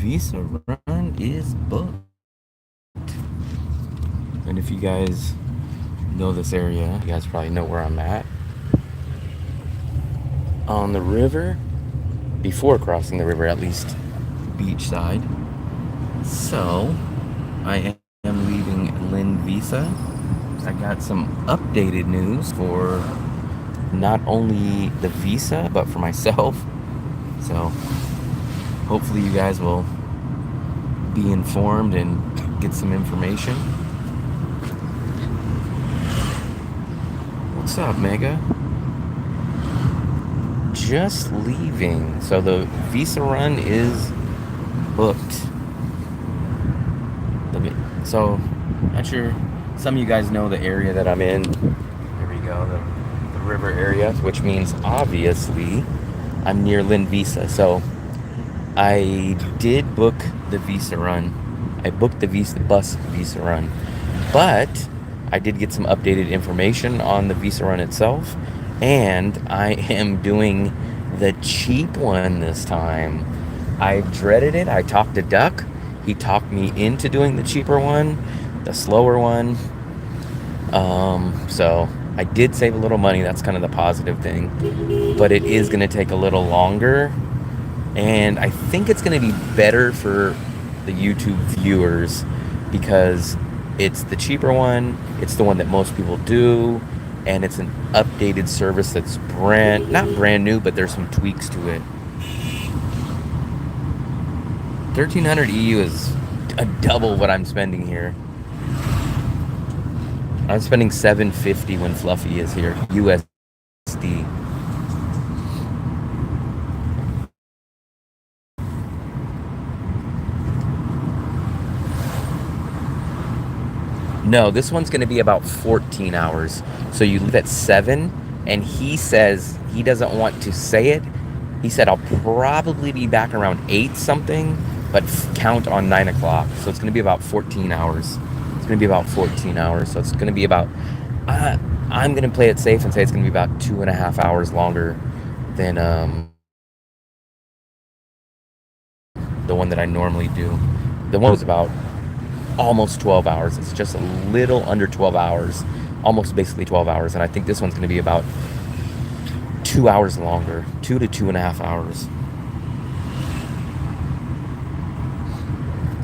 visa run is booked. And if you guys know this area, you guys probably know where I'm at. On the river, before crossing the river, at least beachside. So, I am leaving Lynn Visa. I got some updated news for not only the visa, but for myself. So, hopefully, you guys will be informed and get some information. What's up, Mega? Just leaving. So the visa run is booked. So, not sure. Some of you guys know the area that I'm in. There we go, the river area, which means obviously I'm near Lynn Visa. So I did book the visa run. I booked the bus visa run, but I did get some updated information on the visa run itself, and I am doing the cheap one this time. I dreaded it. I talked to Duck. He talked me into doing the cheaper one, the slower one. So I did save a little money. That's kind of the positive thing, but it is going to take a little longer, and I think it's going to be better for the YouTube viewers because it's the cheaper one. It's the one that most people do, and it's an updated service that's not brand new, but there's some tweaks to it. 1300 EU is a double what I'm spending here. I'm spending 750 when Fluffy is here, USD. No, this one's going to be about 14 hours. So you leave at 7, and he says he doesn't want to say it. He said, I'll probably be back around 8 something, but count on 9 o'clock. So it's going to be about 14 hours. It's going to be about 14 hours. So it's going to be about, I'm going to play it safe and say it's going to be about 2.5 hours longer than the one that I normally do. The one was about almost 12 hours. It's just a little under 12 hours, almost basically 12 hours. And I think this one's going to be about 2 hours longer, 2 to 2.5 hours.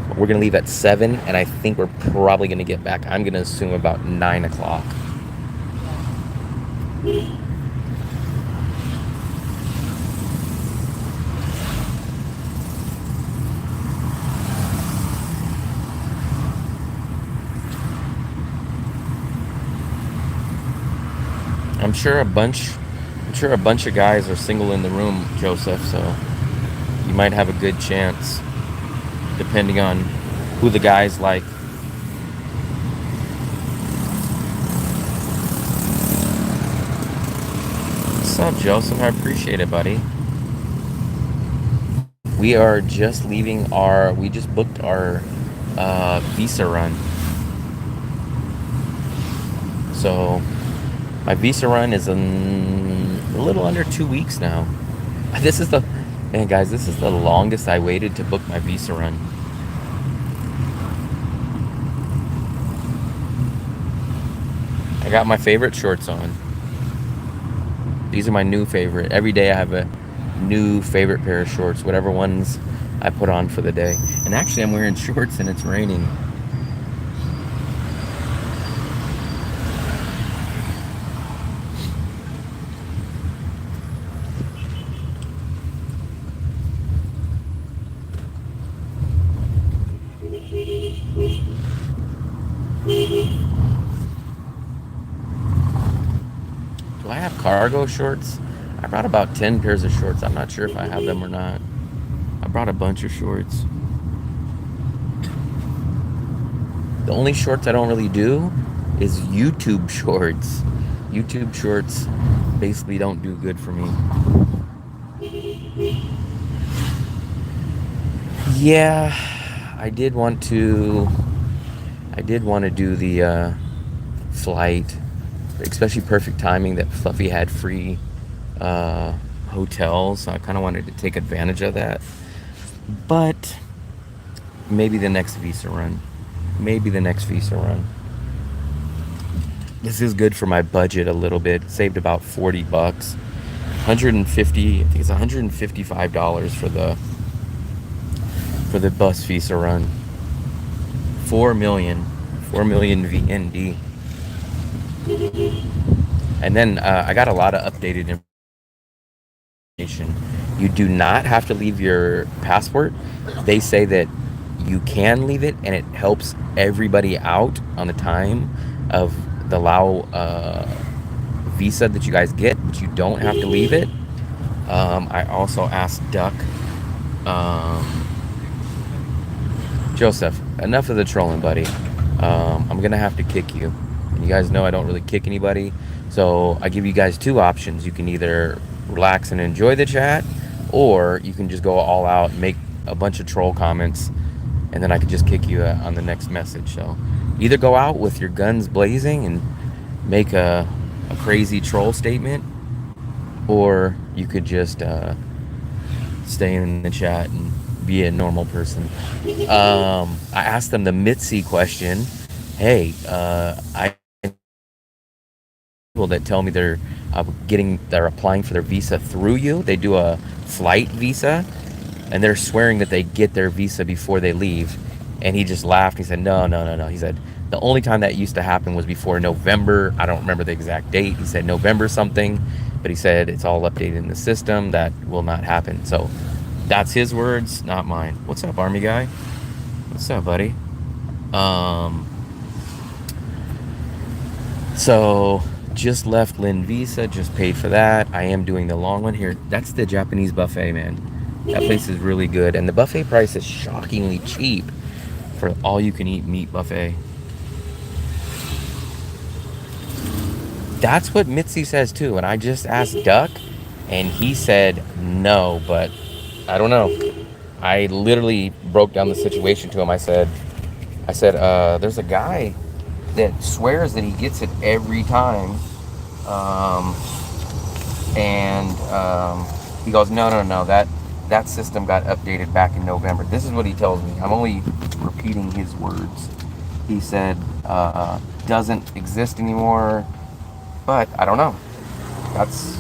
We're going to leave at 7, and I think we're probably going to get back, I'm going to assume, about 9 o'clock. I'm sure a bunch of guys are single in the room, Joseph, so you might have a good chance, depending on who the guys like. What's up, Joseph? I appreciate it, buddy. We are just leaving we just booked our visa run. So my visa run is a little under 2 weeks now. Man, guys, this is the longest I waited to book my visa run. I got my favorite shorts on. These are my new favorite. Every day I have a new favorite pair of shorts, whatever ones I put on for the day. And actually, I'm wearing shorts and it's raining. Do I have cargo shorts? I brought about 10 pairs of shorts. I'm not sure if I have them or not. I brought a bunch of shorts. The only shorts I don't really do is YouTube shorts. YouTube shorts basically don't do good for me. Yeah, I did want to do the flight, especially perfect timing that Fluffy had free hotels. So I kind of wanted to take advantage of that. But maybe the next visa run. Maybe the next visa run. This is good for my budget a little bit. Saved about 40 bucks. 150, I think it's $155 for the bus visa run. 4 million. 4 million VND. And then I got a lot of updated information. You do not have to leave your passport. They say that you can leave it, and it helps everybody out on the time of the Lao visa that you guys get, but you don't have to leave it. I also asked Duck, Joseph, enough of the trolling, buddy. I'm gonna have to kick you. You guys know I don't really kick anybody, so I give you guys two options. You can either relax and enjoy the chat, or you can just go all out and make a bunch of troll comments, and then I could just kick you on the next message. So either go out with your guns blazing and make a crazy troll statement, or you could just stay in the chat and be a normal person. I asked them the Mitzi question. Hey, I people that tell me they're applying for their visa through you. They do a flight visa, and they're swearing that they get their visa before they leave. And he just laughed. He said, no, no, no, no. He said, the only time that used to happen was before November. I don't remember the exact date. He said November something, but he said it's all updated in the system. That will not happen. So that's his words, not mine. What's up, Army guy? What's up, buddy? So just left Lin Visa, just paid for that. I am doing the long one here. That's the Japanese buffet, man. That place is really good, and the buffet price is shockingly cheap for all you can eat meat buffet. That's what Mitzi says too, and I just asked Duck, and he said no, but I don't know. I literally broke down the situation to him. I said, there's a guy that swears that he gets it every time, and he goes, no, that system got updated back in November. This is what he tells me. I'm only repeating his words. He said doesn't exist anymore, but I don't know.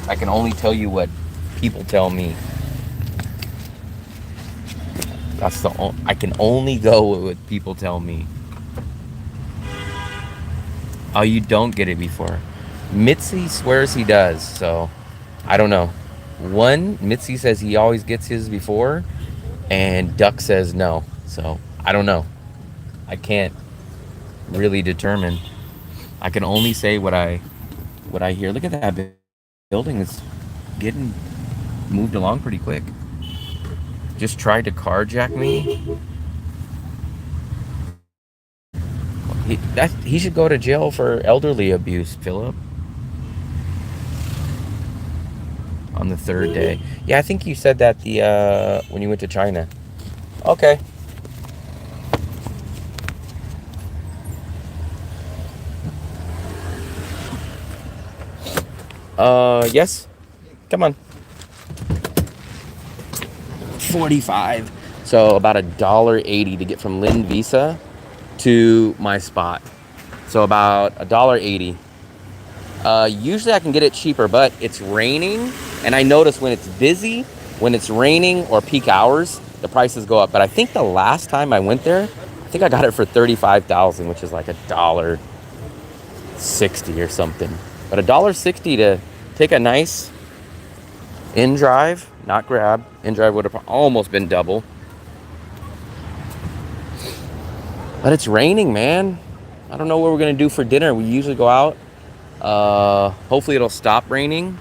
I can only tell you what people tell me. I can only go with what people tell me. Oh, you don't get it before. Mitzi swears he does, so I don't know. Mitzi says he always gets his before, and Duck says no. So I don't know. I can't really determine. I can only say what I hear. Look at that building. It's getting moved along pretty quick. Just tried to carjack me. He should go to jail for elderly abuse, Philip. On the third day. Yeah, I think you said that when you went to China. Okay. Yes. Come on. 45. So about $1.80 to get from Lin Visa to my spot. So about $1.80. Usually I can get it cheaper, but it's raining, and I notice when it's busy, when it's raining or peak hours, the prices go up. But I think the last time I went there, I think I got it for $35,000, which is like $1.60 or something. But $1.60 to take a nice in drive, not grab. In drive would have almost been double. But it's raining, man. I don't know what we're gonna do for dinner. We usually go out. Hopefully it'll stop raining.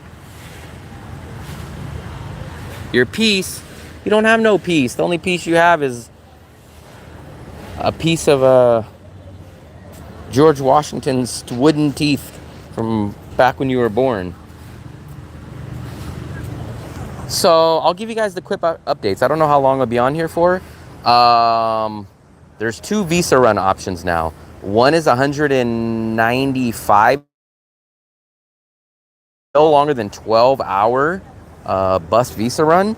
Your piece, you don't have no piece. The only piece you have is a piece of George Washington's wooden teeth from back when you were born. So I'll give you guys the quick updates. I don't know how long I'll be on here for. There's 2 visa run options now. One is 195, no longer than 12-hour bus visa run.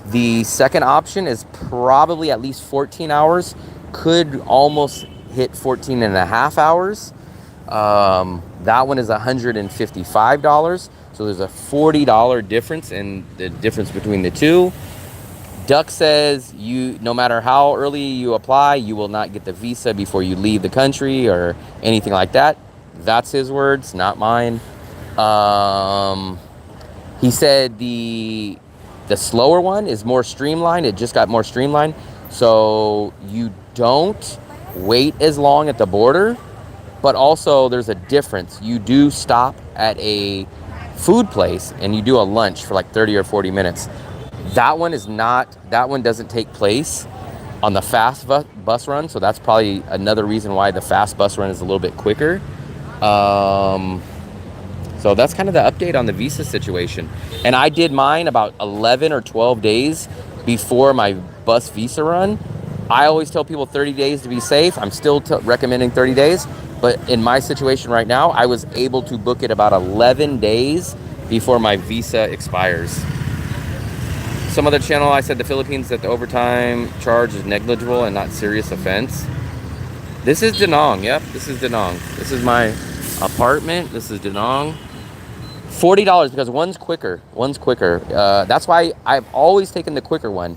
The second option is probably at least 14 hours, could almost hit 14 and a half hours. That one is $155. So there's a $40 difference in the difference between the two. Duck says no matter how early you apply, you will not get the visa before you leave the country or anything like that. That's his words, not mine. He said the slower one is more streamlined. It just got more streamlined. So you don't wait as long at the border, but also there's a difference. You do stop at a food place and you do a lunch for like 30 or 40 minutes. That one doesn't take place on the fast bus run. So that's probably another reason why the fast bus run is a little bit quicker. So that's kind of the update on the visa situation. And I did mine about 11 or 12 days before my bus visa run. I always tell people 30 days to be safe. I'm still recommending 30 days. But in my situation right now, I was able to book it about 11 days before my visa expires. Some other channel, I said the Philippines that the overtime charge is negligible and not serious offense. This is Danong. Yep, this is Danong. This is my apartment. This is Danong. $40 because one's quicker. That's why I've always taken the quicker one.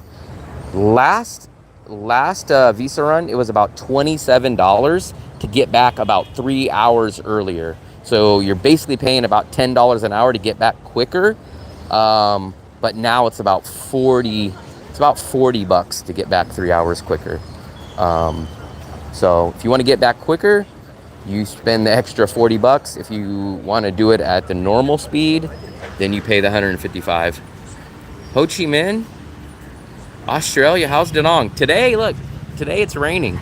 Last visa run, it was about $27 to get back about 3 hours earlier. So you're basically paying about $10 an hour to get back quicker. But now it's about 40. It's about $40 to get back 3 hours quicker. So if you want to get back quicker, you spend the extra $40. If you want to do it at the normal speed, then you pay the $155. Ho Chi Minh, Australia. How's Danong? Today it's raining.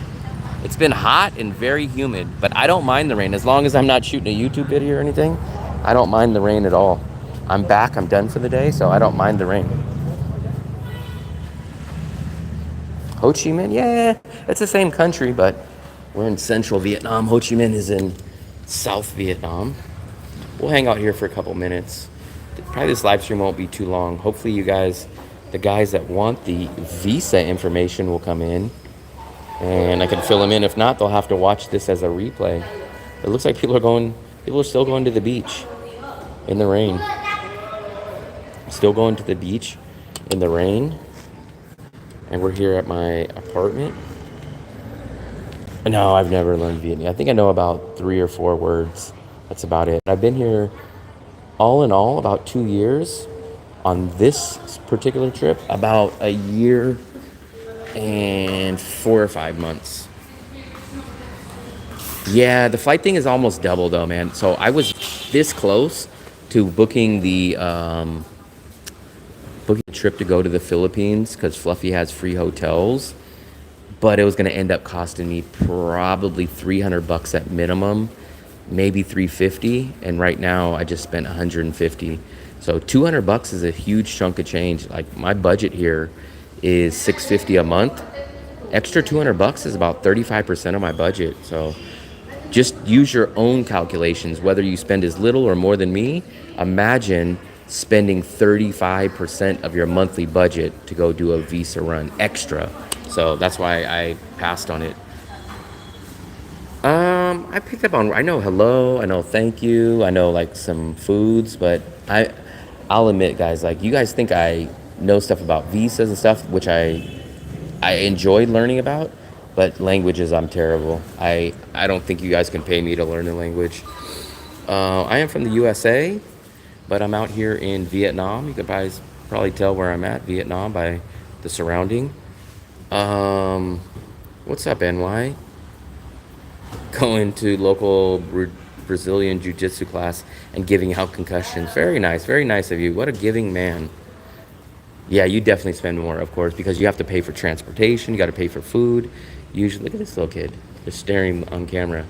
It's been hot and very humid, but I don't mind the rain. As long as I'm not shooting a YouTube video or anything, I don't mind the rain at all. I'm back. I'm done for the day, so I don't mind the rain. Ho Chi Minh, yeah, it's the same country, but we're in central Vietnam. Ho Chi Minh is in South Vietnam. We'll hang out here for a couple minutes. Probably this live stream won't be too long. Hopefully you guys, the guys that want the visa information will come in and I can fill them in. If not, they'll have to watch this as a replay. It looks like people are still going to the beach in the rain. Still going to the beach in the rain. And we're here at my apartment. No, I've never learned Vietnamese. I think I know about 3 or 4 words. That's about it. I've been here all in all about 2 years. On this particular trip, about a year and 4 or 5 months. Yeah, the flight thing is almost double though, man. So I was this close to booking the trip to go to the Philippines because Fluffy has free hotels. But it was going to end up costing me probably $300 at minimum, maybe $350. And right now I just spent $150. So $200 is a huge chunk of change. Like my budget here is $650 a month. Extra $200 is about 35% of my budget. So just use your own calculations, whether you spend as little or more than me. Imagine spending 35% of your monthly budget to go do a visa run extra. So that's why I passed on it. I picked up on, I know hello, I know thank you, I know like some foods, but I'll admit, guys, like you guys think I know stuff about visas and stuff, which I enjoyed learning about, but languages, I'm terrible. I don't think you guys can pay me to learn a language. I am from the USA, but I'm out here in Vietnam. You could probably tell where I'm at, Vietnam, by the surrounding. What's up, NY? Going to local Brazilian jiu-jitsu class and giving out concussions. Very nice of you. What a giving man. Yeah, you definitely spend more, of course, because you have to pay for transportation, you got to pay for food. Usually, look at this little kid, just staring on camera.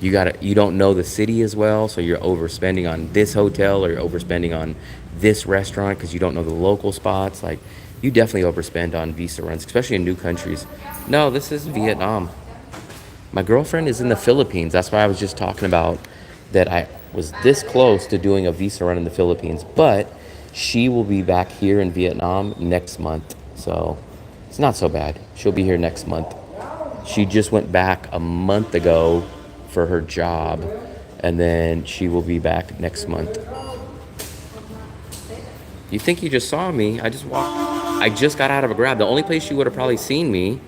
You don't know the city as well, so you're overspending on this hotel or you're overspending on this restaurant because you don't know the local spots. Like, you definitely overspend on visa runs, especially in new countries. No, this is Vietnam. My girlfriend is in the Philippines. That's why I was just talking about that I was this close to doing a visa run in the Philippines. But She will be back here in Vietnam next month. So it's not so bad. She'll be here next month. She just went back a month ago for her job, and then she will be back next month. You think you just saw me? I just walked. I just got out of a Grab. The only place you would have probably seen me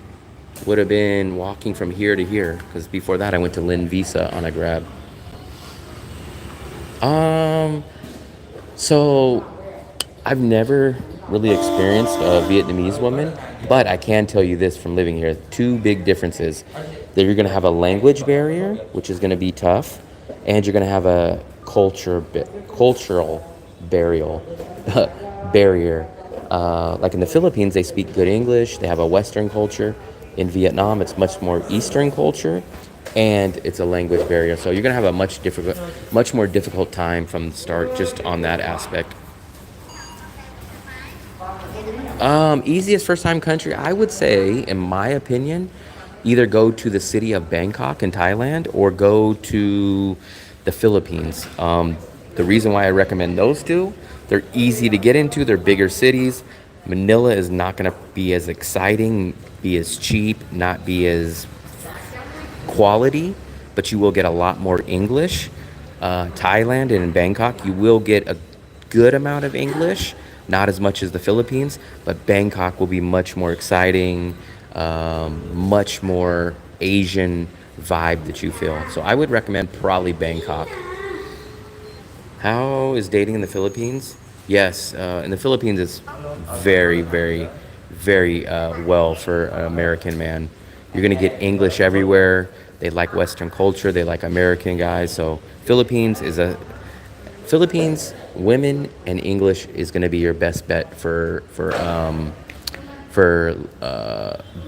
would have been walking from here to here, because before that I went to Lin Visa on a Grab. Um, so I've never really experienced a Vietnamese woman, but I can tell you this from living here. Two big differences. That you're going to have a language barrier, which is going to be tough, and you're going to have a cultural burial barrier. Like in the Philippines, they speak good English. They have a Western culture. In Vietnam, it's much more Eastern culture, and it's a language barrier. So you're going to have a much more difficult time from the start, just on that aspect. Easiest first time country, I would say, in my opinion, either go to the city of Bangkok in Thailand or go to the Philippines. The reason why I recommend those two, they're easy to get into, they're bigger cities. Manila is not going to be as exciting, be as cheap, not be as quality, but you will get a lot more English. Thailand and in Bangkok, you will get a good amount of English, not as much as the Philippines, but Bangkok will be much more exciting, much more Asian vibe that you feel. So I would recommend probably Bangkok. How is dating in the Philippines? Yes, in the Philippines, it's very well for an American man. You're gonna get English everywhere. They like Western culture. They like American guys. So Philippines women and English is gonna be your best bet for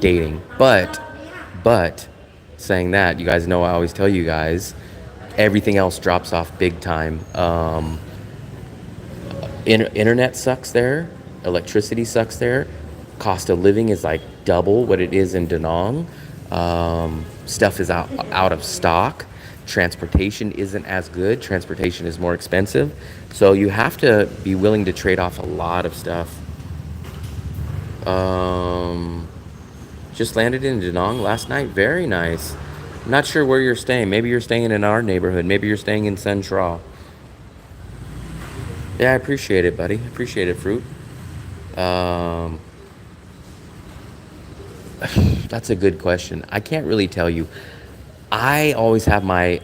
dating. But saying that, you guys know I always tell you guys everything else drops off big time. Internet sucks there, electricity sucks there, cost of living is like double what it is in Da Nang. Stuff is out of stock. Transportation isn't as good. Transportation is more expensive. So you have to be willing to trade off a lot of stuff. Um, just landed in Da Nang last night. Very nice. I'm not sure where you're staying. Maybe you're staying in our neighborhood. Maybe you're staying in Central. Yeah, I appreciate it, buddy. Appreciate it, fruit. Um, that's a good question. I can't really tell you. I always have my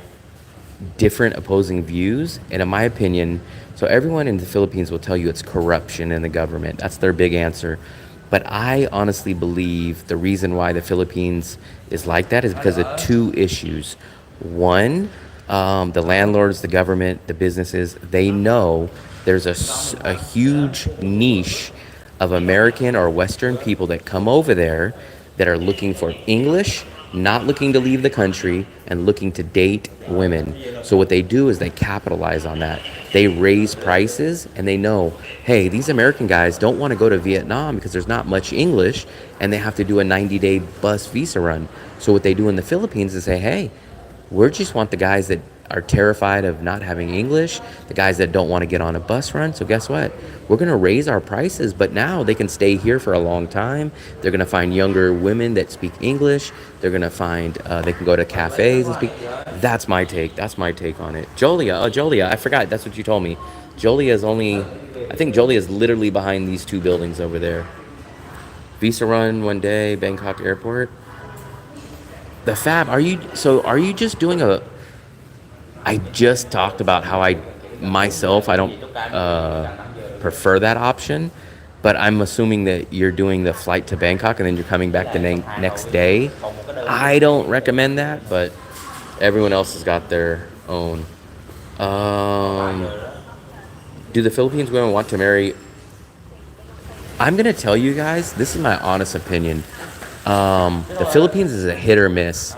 different opposing views, and in my opinion, so everyone in the Philippines will tell you it's corruption in the government. That's their big answer. But I honestly believe the reason why the Philippines is like that is because of two issues. One, the landlords, the government, the businesses, they know there's a huge niche of American or Western people that come over there that are looking for English, not looking to leave the country, and looking to date women. So what they do is they capitalize on that. They raise prices, and they know, hey, these American guys don't want to go to Vietnam because there's not much English, and they have to do a 90-day bus visa run. So what they do in the Philippines is say, hey, we just want the guys that are terrified of not having English, the guys that don't want to get on a bus run. So guess what? We're going to raise our prices, but now they can stay here for a long time. They're going to find younger women that speak English. They're going to find, they can go to cafes and speak. That's my take. That's my take on it. Jolia, Jolia, I forgot. That's what you told me. Jolia is I think Jolia is literally behind these two buildings over there. Visa run one day, Bangkok airport. The Fab, are you just doing I just talked about how I don't prefer that option, but I'm assuming that you're doing the flight to Bangkok and then you're coming back the next day. I don't recommend that, but everyone else has got their own. Um, do the Philippines women want to marry? I'm gonna tell you guys, this is my honest opinion. The Philippines is a hit or miss.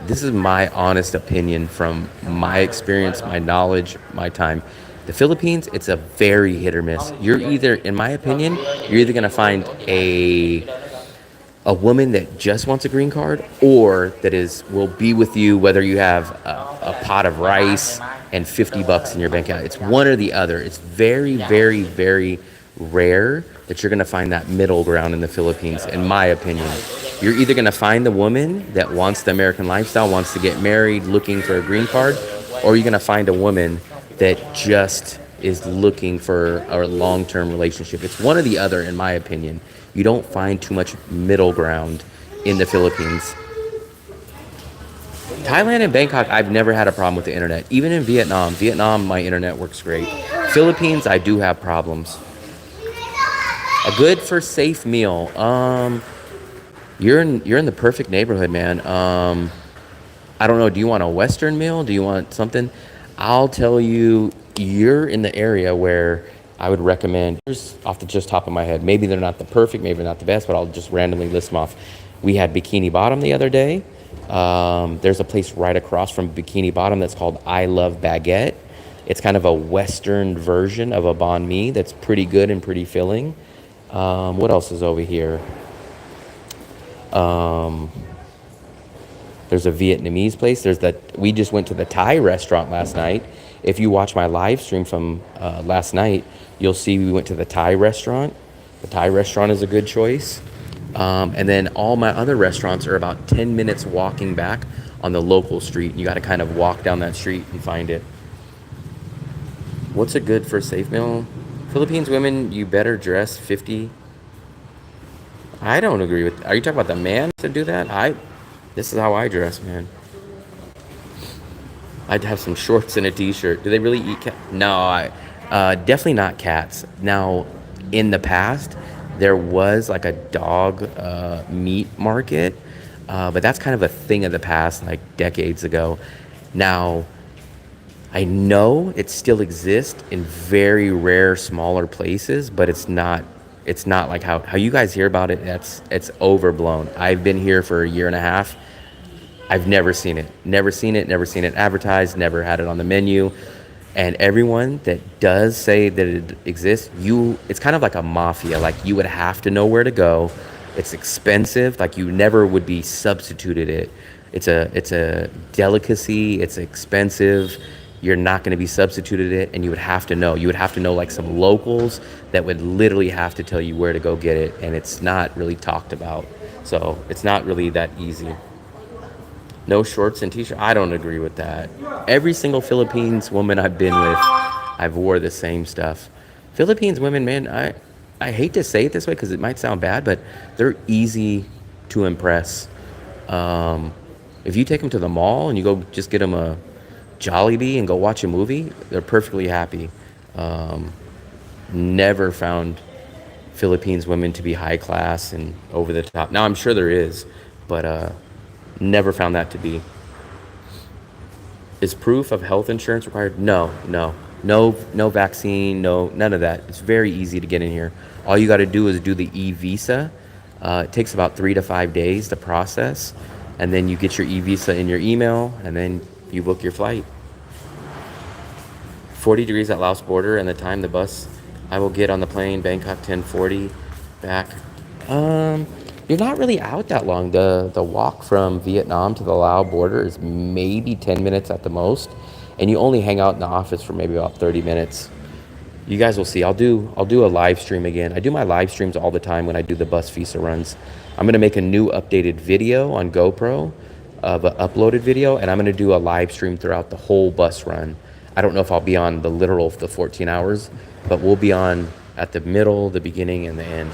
This is my honest opinion from my experience, my knowledge, my time. The Philippines, it's a very hit or miss. You're either, in my opinion, you're either gonna find a woman that just wants a green card, or that will be with you whether you have a pot of rice and $50 in your bank account. It's one or the other. It's very, very, very rare that you're going to find that middle ground in the Philippines, in my opinion. You're either going to find the woman that wants the American lifestyle, wants to get married, looking for a green card, or you're going to find a woman that just is looking for a long-term relationship. It's one or the other, in my opinion. You don't find too much middle ground in the Philippines. Thailand and Bangkok, I've never had a problem with the internet. Even in Vietnam, my internet works great. Philippines, I do have problems. A good for safe meal. You're in the perfect neighborhood, man. I don't know. Do you want a Western meal? Do you want something? I'll tell you, you're in the area where I would recommend, just off the just top of my head, maybe they're not the perfect, maybe they're not the best, but I'll just randomly list them off. We had Bikini Bottom the other day. There's a place right across from Bikini Bottom that's called I Love Baguette. It's kind of a Western version of a banh mi that's pretty good and pretty filling. What else is over here? There's a Vietnamese place. We just went to the Thai restaurant last night. If you watch my live stream from last night, you'll see we went to the Thai restaurant. The Thai restaurant is a good choice. And then all my other restaurants are about 10 minutes walking back on the local street. You got to kind of walk down that street and find it. What's a good for safe meal? Philippines women, you better dress 50. I don't agree with. Are you talking about the man to do that? This is how I dress, man. I'd have some shorts and a t-shirt. Do they really eat cat? No, definitely not cats. Now, in the past, there was like a dog meat market, but that's kind of a thing of the past, like decades ago. Now, I know it still exists in very rare, smaller places, but it's not like how you guys hear about it. It's overblown. I've been here for a year and a half. I've never seen it advertised, never had it on the menu. And everyone that does say that it exists, it's kind of like a mafia. Like, you would have to know where to go. It's expensive. Like, you never would be substituted it. It's a delicacy. It's expensive. You're not going to be substituted it, and you would have to know. You would have to know like some locals that would literally have to tell you where to go get it, and it's not really talked about. So it's not really that easy. No shorts and t-shirt. I don't agree with that. Every single Philippines woman I've been with, I've wore the same stuff. Philippines women, man, I hate to say it this way because it might sound bad, but they're easy to impress. If you take them to the mall and you go just get them a Jollibee and go watch a movie, they're perfectly happy. Never found Philippines women to be high class and over the top. Now, I'm sure there is, but never found that to be. Is proof of health insurance required? No vaccine, none of that. It's very easy to get in here. All you got to do is do the e-visa. It takes about 3 to 5 days to process, and then you get your e-visa in your email, and then you book your flight. 40 degrees at Laos border, and the time the bus I will get on the plane, Bangkok 10:40 back. You're not really out that long. The walk from Vietnam to the Laos border is maybe 10 minutes at the most, and you only hang out in the office for maybe about 30 minutes. You guys will see. I'll do a live stream again. I do my live streams all the time when I do the bus visa runs. I'm gonna make a new updated video on GoPro of an uploaded video, and I'm gonna do a live stream throughout the whole bus run. I don't know if I'll be on the 14 hours, but we'll be on at the middle, the beginning, and the end.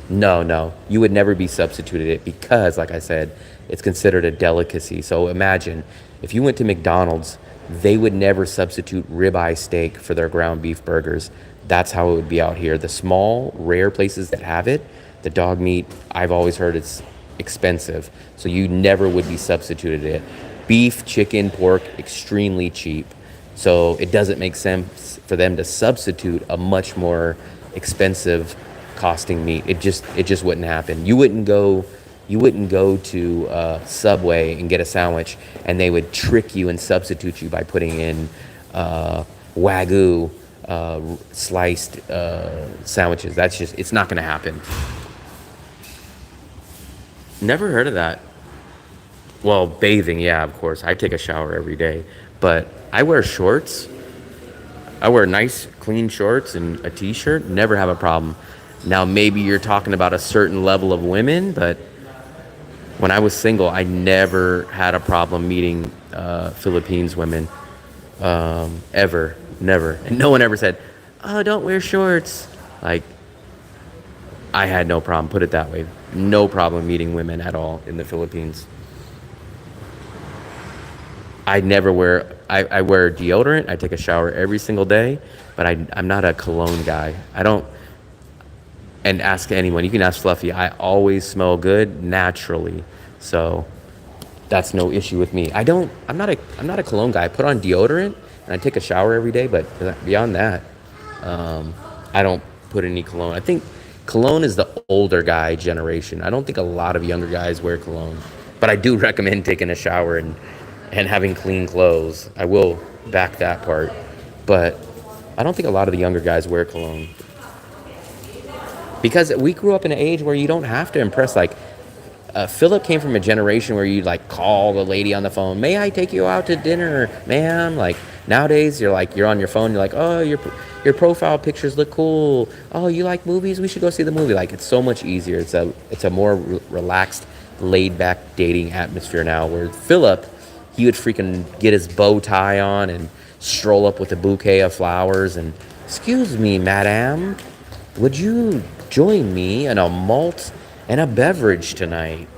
No, you would never be substituted it because, like I said, it's considered a delicacy. So imagine if you went to McDonald's, they would never substitute ribeye steak for their ground beef burgers. That's how it would be out here. The small, rare places that have it, the dog meat, I've always heard it's expensive. So you never would be substituted it. Beef, chicken, pork, extremely cheap. So it doesn't make sense for them to substitute a much more expensive costing meat. It just wouldn't happen. You wouldn't go to Subway and get a sandwich, and they would trick you and substitute you by putting in Wagyu sliced sandwiches. It's not going to happen. Never heard of that. Well, bathing, yeah, of course. I take a shower every day. But I wear shorts. I wear nice, clean shorts and a t-shirt. Never have a problem. Now, maybe you're talking about a certain level of women, but when I was single, I never had a problem meeting Philippines women. Ever. Never. And no one ever said, oh, don't wear shorts. Like, I had no problem, put it that way. No problem meeting women at all in the Philippines. I wear deodorant. I take a shower every single day, but I'm not a cologne guy. I don't, and ask anyone, you can ask Fluffy, I always smell good naturally. So that's no issue with me. I'm not a cologne guy. I put on deodorant and I take a shower every day, but beyond that, I don't put any cologne. I think cologne is the older guy generation. I don't think a lot of younger guys wear cologne, but I do recommend taking a shower and having clean clothes. I will back that part, but I don't think a lot of the younger guys wear cologne because we grew up in an age where you don't have to impress. Like Philip came from a generation where you like call the lady on the phone, may I take you out to dinner, ma'am? Like nowadays you're on your phone, you're like, oh, your profile pictures look cool, oh, you like movies, we should go see the movie. Like it's so much easier. It's a more relaxed, laid back dating atmosphere now, where Philip, he would freaking get his bow tie on and stroll up with a bouquet of flowers and, excuse me, madame, would you join me in a malt and a beverage tonight?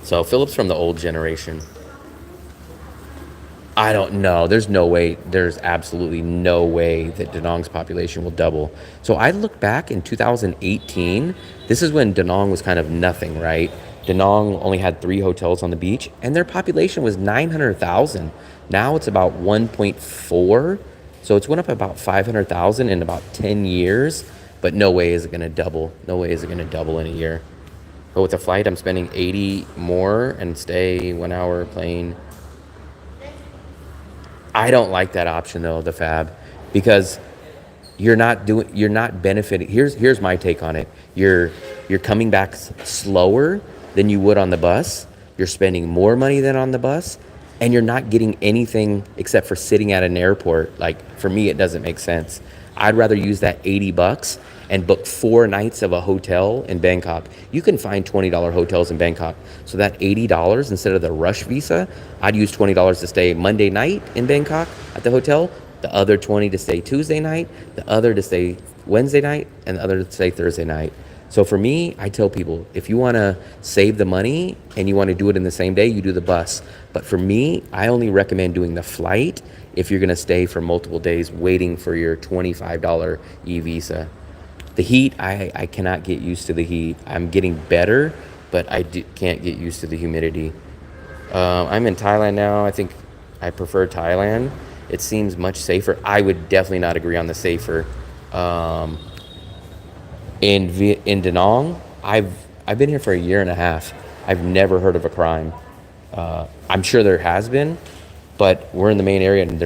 So Philip's from the old generation. I don't know. There's no way. There's absolutely no way that Danong's population will double. So I look back in 2018. This is when Danong was kind of nothing, right? Danong only had 3 hotels on the beach, and their population was 900,000. Now it's about 1.4. So it's went up about 500,000 in about 10 years. But no way is it going to double. No way is it going to double in a year. But with a flight, I'm spending 80 more and stay 1 hour plane. I don't like that option though, the Fab, because you're not benefiting. Here's my take on it. You're coming back slower than you would on the bus. You're spending more money than on the bus, and you're not getting anything except for sitting at an airport. Like for me, it doesn't make sense. I'd rather use that $80 and book 4 nights of a hotel in Bangkok. You can find $20 hotels in Bangkok. So that $80, instead of the rush visa, I'd use $20 to stay Monday night in Bangkok at the hotel, the other 20 to stay Tuesday night, the other to stay Wednesday night, and the other to stay Thursday night. So for me, I tell people, if you want to save the money and you want to do it in the same day, you do the bus. But for me, I only recommend doing the flight if you're going to stay for multiple days waiting for your $25 e-visa. The heat, I cannot get used to the heat. I'm getting better, but can't get used to the humidity. I'm in Thailand now. I think I prefer Thailand. It seems much safer. I would definitely not agree on the safer. In Da Nang, I've been here for a year and a half. I've never heard of a crime. I'm sure there has been, but we're in the main area and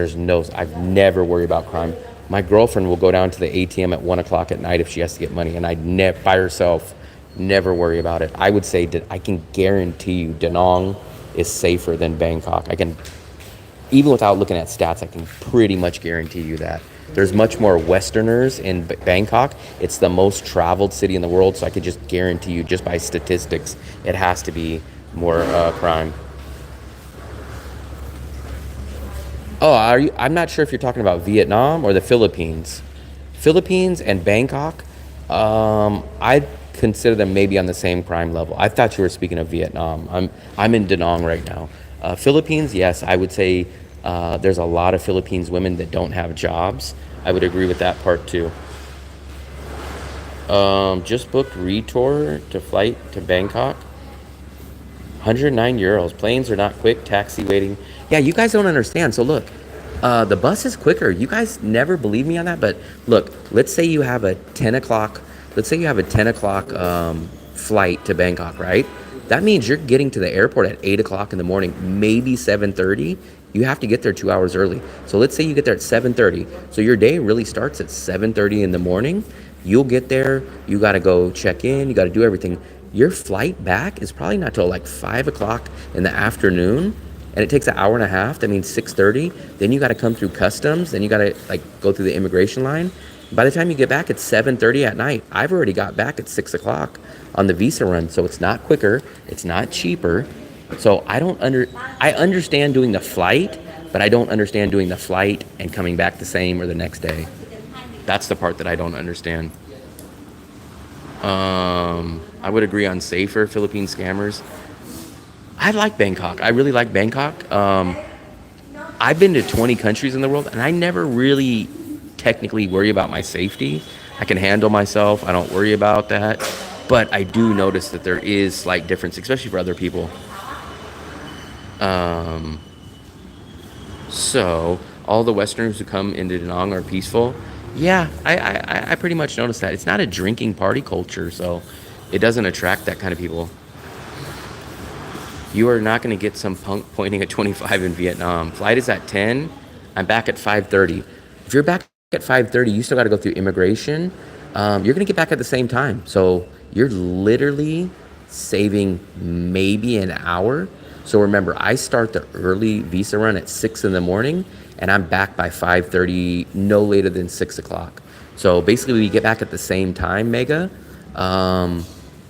I've never worried about crime. My girlfriend will go down to the ATM at 1 o'clock at night if she has to get money, and by herself, never worry about it. I would say that I can guarantee you Da Nang is safer than Bangkok. Even without looking at stats, I can pretty much guarantee you that. There's much more Westerners in Bangkok. It's the most traveled city in the world, so I could just guarantee you, just by statistics, it has to be more crime. Oh, I'm not sure if you're talking about Vietnam or the Philippines. Philippines and Bangkok, I consider them maybe on the same crime level. I thought you were speaking of Vietnam. I'm in Da Nang right now. Philippines, yes, I would say there's a lot of Philippines women that don't have jobs. I would agree with that part too. Just booked retour to flight to Bangkok. 109 euros. Planes are not quick. Taxi waiting. Yeah, you guys don't understand. So look, the bus is quicker. You guys never believe me on that, but look, let's say you have a 10 o'clock. Let's say you have a 10 o'clock flight to Bangkok, right? That means you're getting to the airport at 8 o'clock in the morning, maybe 7:30. You have to get there 2 hours early. So let's say you get there at 7:30. So your day really starts at 7:30 in the morning. You'll get there. You got to go check in. You got to do everything. Your flight back is probably not till like 5 o'clock in the afternoon. and it takes an hour and a half. That means 6:30. Then you got to come through customs. Then you got to like go through the immigration line. By the time you get back, it's 7:30 at night. I've already got back at 6 o'clock on the visa run, so it's not quicker. It's not cheaper. So I understand doing the flight, but I don't understand doing the flight and coming back the same or the next day. That's the part that I don't understand. I would agree on safer Philippine scammers. I like Bangkok. I really like Bangkok. I've been to 20 countries in the world, and I never really technically worry about my safety. I can handle myself. I don't worry about that. But I do notice that there is slight difference, especially for other people. So all the Westerners who come into Da Nang are peaceful. Yeah, I pretty much noticed that. It's not a drinking party culture, so it doesn't attract that kind of people. You are not going to get some punk pointing at 25 in Vietnam. Flight is at 10. I'm back at 5:30. If you're back at 5:30, you still got to go through immigration. You're going to get back at the same time. So you're literally saving maybe an hour. So remember, I start the early visa run at 6 in the morning, and I'm back by 5:30, no later than 6 o'clock. So basically, we get back at the same time, Mega.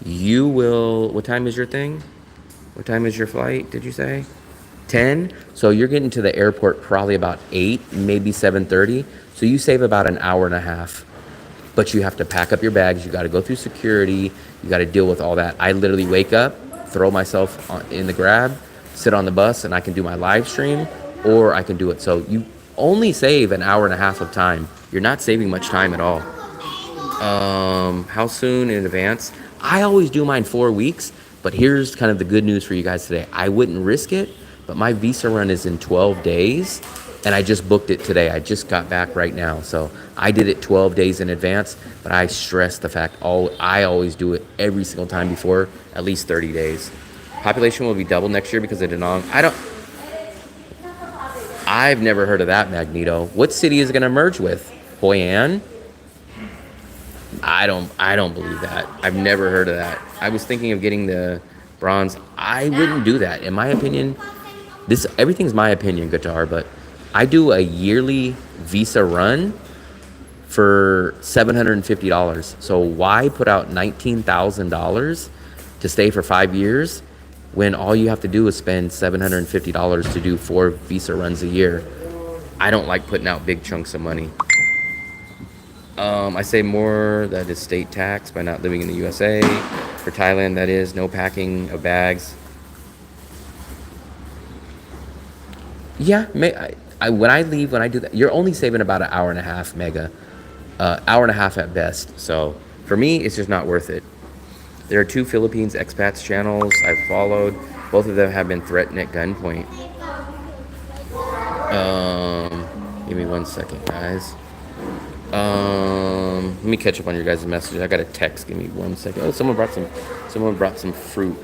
You will, what time is your thing? What time is your flight, did you say? 10? So you're getting to the airport probably about 8, maybe 7:30. So you save about an hour and a half. But you have to pack up your bags. You got to go through security. You got to deal with all that. I literally wake up, throw myself in the Grab, sit on the bus, and I can do my live stream, or I can do it. So you only save an hour and a half of time. You're not saving much time at all. How soon in advance? I always do mine 4 weeks, but here's kind of the good news for you guys today. I wouldn't risk it, but my visa run is in 12 days, and I just booked it today. I just got back right now, so I did it 12 days in advance, but I stress the fact I always do it every single time before at least 30 days. Population will be double next year because of Da Nang. I've never heard of that, Magneto. What city is it going to merge with? Hoi An? I don't believe that. I've never heard of that. I was thinking of getting the bronze. I wouldn't do that. In my opinion, everything's my opinion, Guitar, but I do a yearly visa run for $750. So why put out $19,000 to stay for 5 years when all you have to do is spend $750 to do 4 visa runs a year? I don't like putting out big chunks of money. I save more, that is state tax, by not living in the USA. For Thailand, that is no packing of bags. Yeah, when I leave, when I do that, you're only saving about an hour and a half, Mega. Hour and a half at best. So for me, it's just not worth it. There are 2 Philippines expats channels I've followed. Both of them have been threatened at gunpoint. Give me 1 second, guys. Let me catch up on your guys' messages. I got a text. Give me 1 second. Oh, someone brought some fruit.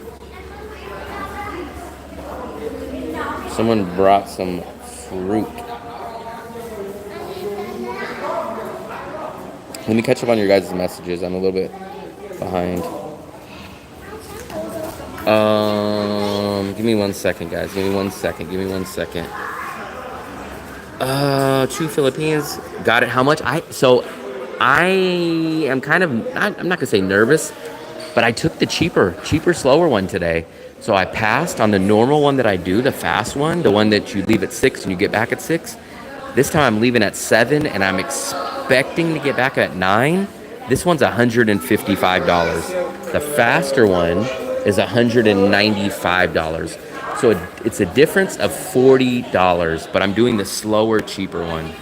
Someone brought some fruit. Let me catch up on your guys' messages. I'm a little bit behind. Give me 1 second, guys. Give me 1 second. 2 Philippines. Got it. How much? I am kind of, I'm not gonna say nervous, but I took the cheaper, slower one today. So I passed on the normal one that I do, the fast one, the one that you leave at 6 and you get back at 6. This time I'm leaving at 7 and I'm expecting to get back at 9. This one's $155. The faster one is $195. So it's a difference of $40, but I'm doing the slower, cheaper one.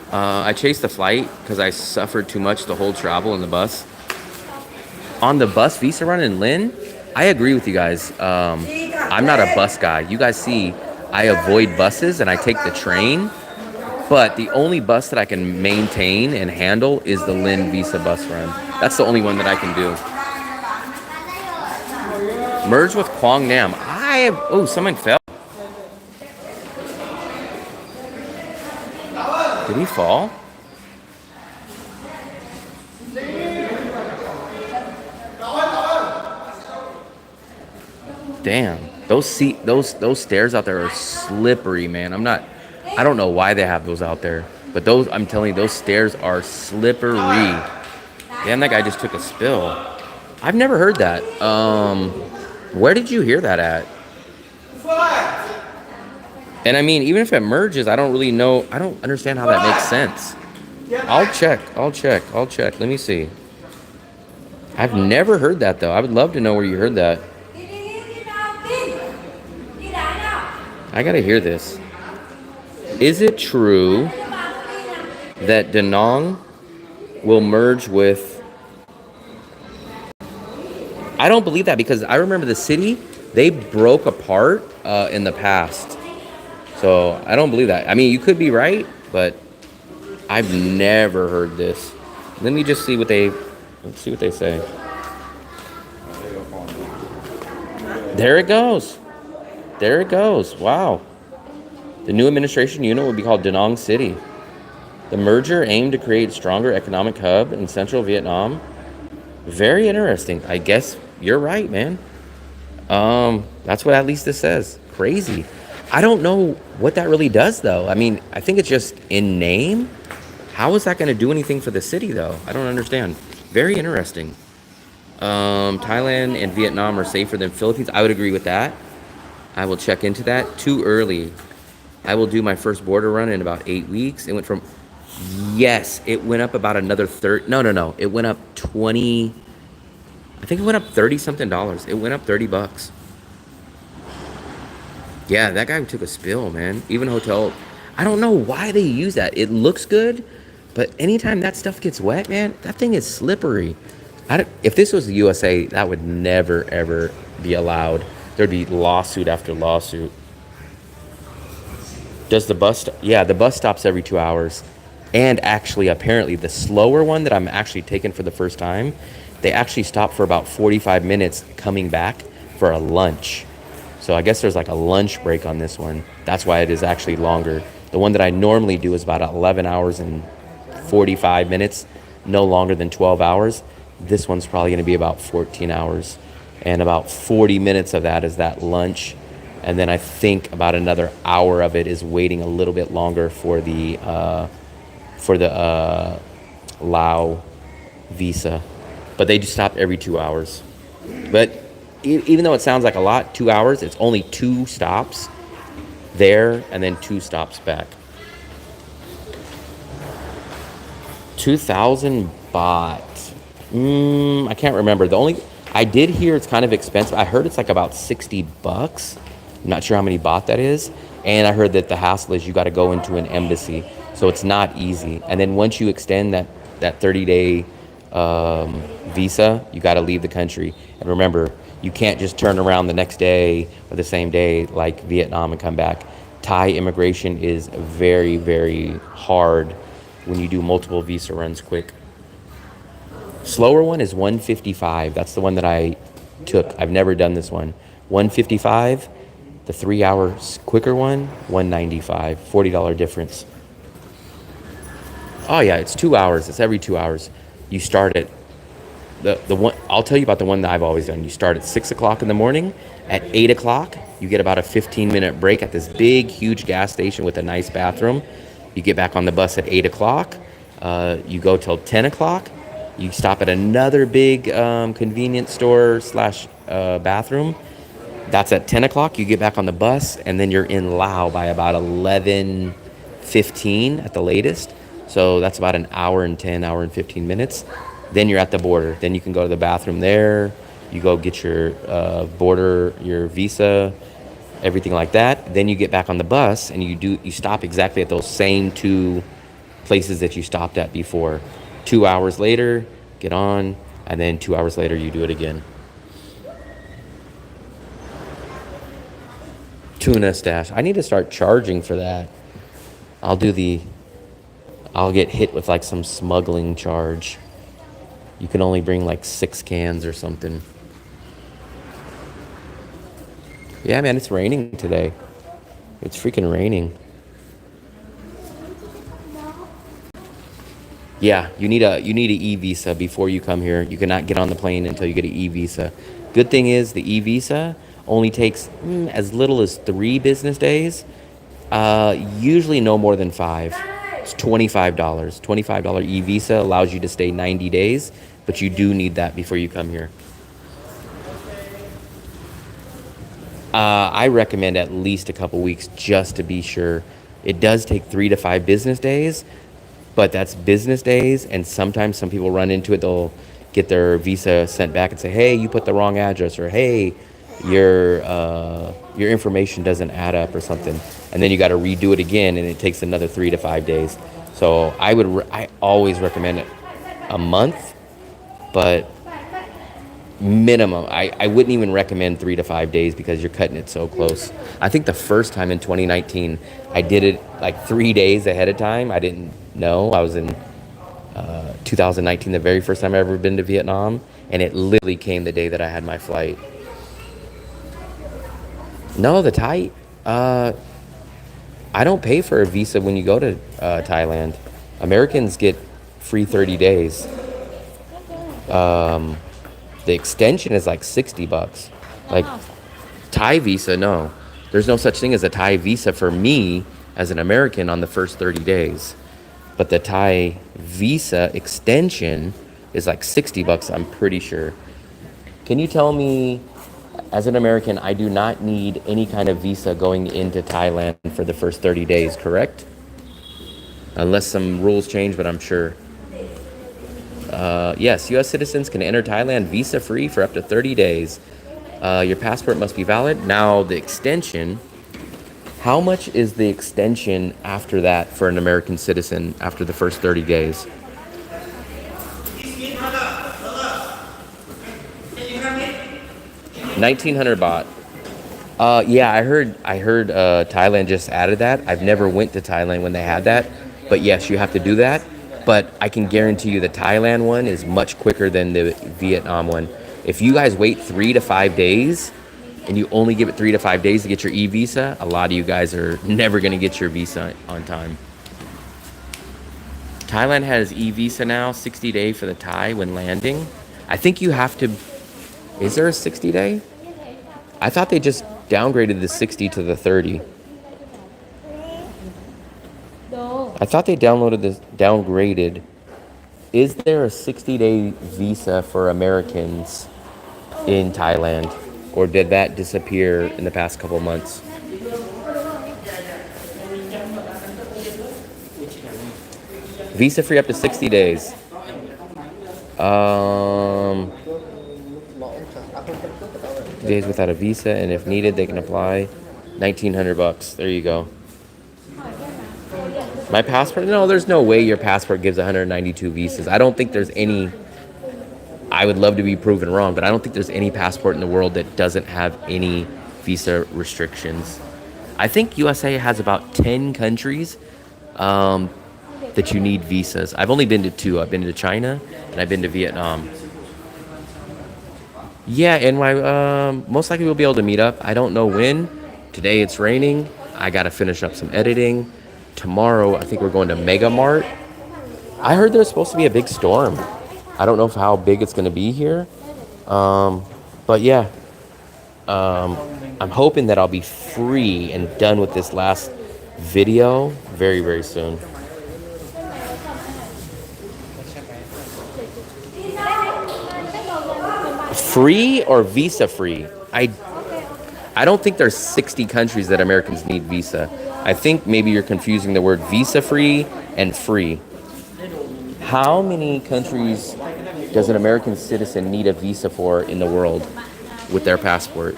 I chased the flight because I suffered too much the whole travel in the bus. On the bus visa run in Lynn, I agree with you guys. I'm not a bus guy. You guys see, I avoid buses and I take the train. But the only bus that I can maintain and handle is the Lynn visa bus run. That's the only one that I can do. Merge with Quang Nam. Oh, someone fell. Did he fall? Damn. Those stairs out there are slippery, man. I don't know why they have those out there, but those I'm telling you, those stairs are slippery. Damn, that guy just took a spill. I've never heard that. Where did you hear that at? And I mean, even if it merges, I don't really know. I don't understand how that makes sense. I'll check. Let me see. I've never heard that though. I would love to know where you heard that. I gotta hear this. Is it true that Da Nang will merge with... I don't believe that because I remember the city, they broke apart in the past. So I don't believe that. I mean, you could be right, but I've never heard this. Let me just see what they... Let's see what they say. There it goes. There it goes. Wow. The new administration unit will be called Da Nang City. The merger aimed to create a stronger economic hub in central Vietnam. Very interesting. I guess you're right, man. That's what at least this says. Crazy. I don't know what that really does, though. I mean, I think it's just in name. How is that going to do anything for the city, though? I don't understand. Very interesting. Thailand and Vietnam are safer than Philippines. I would agree with that. I will check into that. Too early. I will do my first border run in about 8 weeks. It went from... Yes, it went up about another 30... No. It went up 20... I think it went up 30-something dollars. It went up 30 bucks. Yeah, that guy took a spill, man. Even hotel... I don't know why they use that. It looks good, but anytime that stuff gets wet, man, that thing is slippery. If this was the USA, that would never, ever be allowed. There'd be lawsuit after lawsuit. Does the bus... Yeah, the bus stops every 2 hours. And actually, apparently, the slower one that I'm actually taking for the first time, they actually stop for about 45 minutes coming back for a lunch. So I guess there's like a lunch break on this one. That's why it is actually longer. The one that I normally do is about 11 hours and 45 minutes, no longer than 12 hours. This one's probably going to be about 14 hours. And about 40 minutes of that is that lunch. And then I think about another hour of it is waiting a little bit longer for the Lao visa. But they just stop every 2 hours. But even though it sounds like a lot, 2 hours, it's only 2 stops there and then 2 stops back. 2,000 baht. I can't remember. I did hear it's kind of expensive. I heard it's like about 60 bucks. I'm not sure how many baht that is. And I heard that the hassle is you got to go into an embassy. So it's not easy. And then once you extend that 30-day visa, you got to leave the country. And remember, you can't just turn around the next day or the same day like Vietnam and come back. Thai immigration is very, very hard when you do multiple visa runs quick. Slower one is 155. That's the one that I took. I've never done this one. 155. The 3 hours quicker one, 195. $40 difference. Oh yeah, it's 2 hours. It's every 2 hours. You start at the one. I'll tell you about the one that I've always done. You start at 6 o'clock in the morning. At 8 o'clock, you get about a 15-minute break at this big, huge gas station with a nice bathroom. You get back on the bus at 8 o'clock. You go till 10 o'clock. You stop at another big convenience store / bathroom. That's at 10 o'clock. You get back on the bus, and then you're in Laos by about 11:15 at the latest. So that's about an hour and 15 minutes. Then you're at the border. Then you can go to the bathroom there. You go get your border, your visa, everything like that. Then you get back on the bus, and you stop exactly at those same 2 places that you stopped at before. 2 hours later, get on, and then 2 hours later, you do it again. Tuna stash. I need to start charging for that. I'll get hit with like some smuggling charge. You can only bring like 6 cans or something. Yeah, man, it's raining today. It's freaking raining. Yeah, you need a e-visa before you come here. You cannot get on the plane until you get an e-visa. Good thing is the e-visa only takes as little as 3 business days. Usually no more than 5. It's $25. $25 e-visa allows you to stay 90 days, but you do need that before you come here. I recommend at least a couple weeks just to be sure. It does take 3 to 5 business days, but that's business days, and sometimes some people run into it. They'll get their visa sent back and say, "Hey, you put the wrong address," or "Hey, your information doesn't add up," or something, and then you got to redo it again, and it takes another 3 to 5 days. So I always recommend it a month, but minimum. I wouldn't even recommend 3 to 5 days because you're cutting it so close. I think the first time in 2019, I did it like 3 days ahead of time. I didn't know. I was in 2019, the very first time I ever been to Vietnam, and it literally came the day that I had my flight. No, the Thai. I don't pay for a visa when you go to Thailand. Americans get free 30 days. The extension is like $60. Like Thai visa, no. There's no such thing as a Thai visa for me as an American on the first 30 days. But the Thai visa extension is like $60, I'm pretty sure. Can you tell me, as an American, I do not need any kind of visa going into Thailand for the first 30 days, correct? Unless some rules change, but I'm sure. Yes, U.S. citizens can enter Thailand visa-free for up to 30 days. Your passport must be valid. Now, the extension, how much is the extension after that for an American citizen after the first 30 days? 1,900 baht. Yeah, I heard Thailand just added that. I've never went to Thailand when they had that, but yes, you have to do that. But I can guarantee you the Thailand one is much quicker than the Vietnam one. If you guys wait 3 to 5 days and you only give it 3 to 5 days to get your e-visa, a lot of you guys are never going to get your visa on time. Thailand has e-visa now, 60-day for the Thai when landing. I think you have to... Is there a 60-day? I thought they just downgraded the 60 to the 30. I thought they downgraded. Is there a 60-day visa for Americans in Thailand? Or did that disappear in the past couple months? Visa free up to 60 days. Days without a visa, and if needed, they can apply. $1,900. There you go. My passport? No, there's no way your passport gives 192 visas. I don't think there's any. I would love to be proven wrong, but I don't think there's any passport in the world that doesn't have any visa restrictions. I think USA has about 10 countries that you need visas. I've only been to 2. I've been to China and I've been to Vietnam. Yeah, and most likely we'll be able to meet up. I don't know when. Today it's raining. I got to finish up some editing. Tomorrow, I think we're going to Mega Mart. I heard there's supposed to be a big storm. I don't know how big it's going to be here. But yeah, I'm hoping that I'll be free and done with this last video very, very soon. Free or visa free? I don't think there's 60 countries that Americans need visa. I think maybe you're confusing the word visa free and free. How many countries does an American citizen need a visa for in the world with their passport?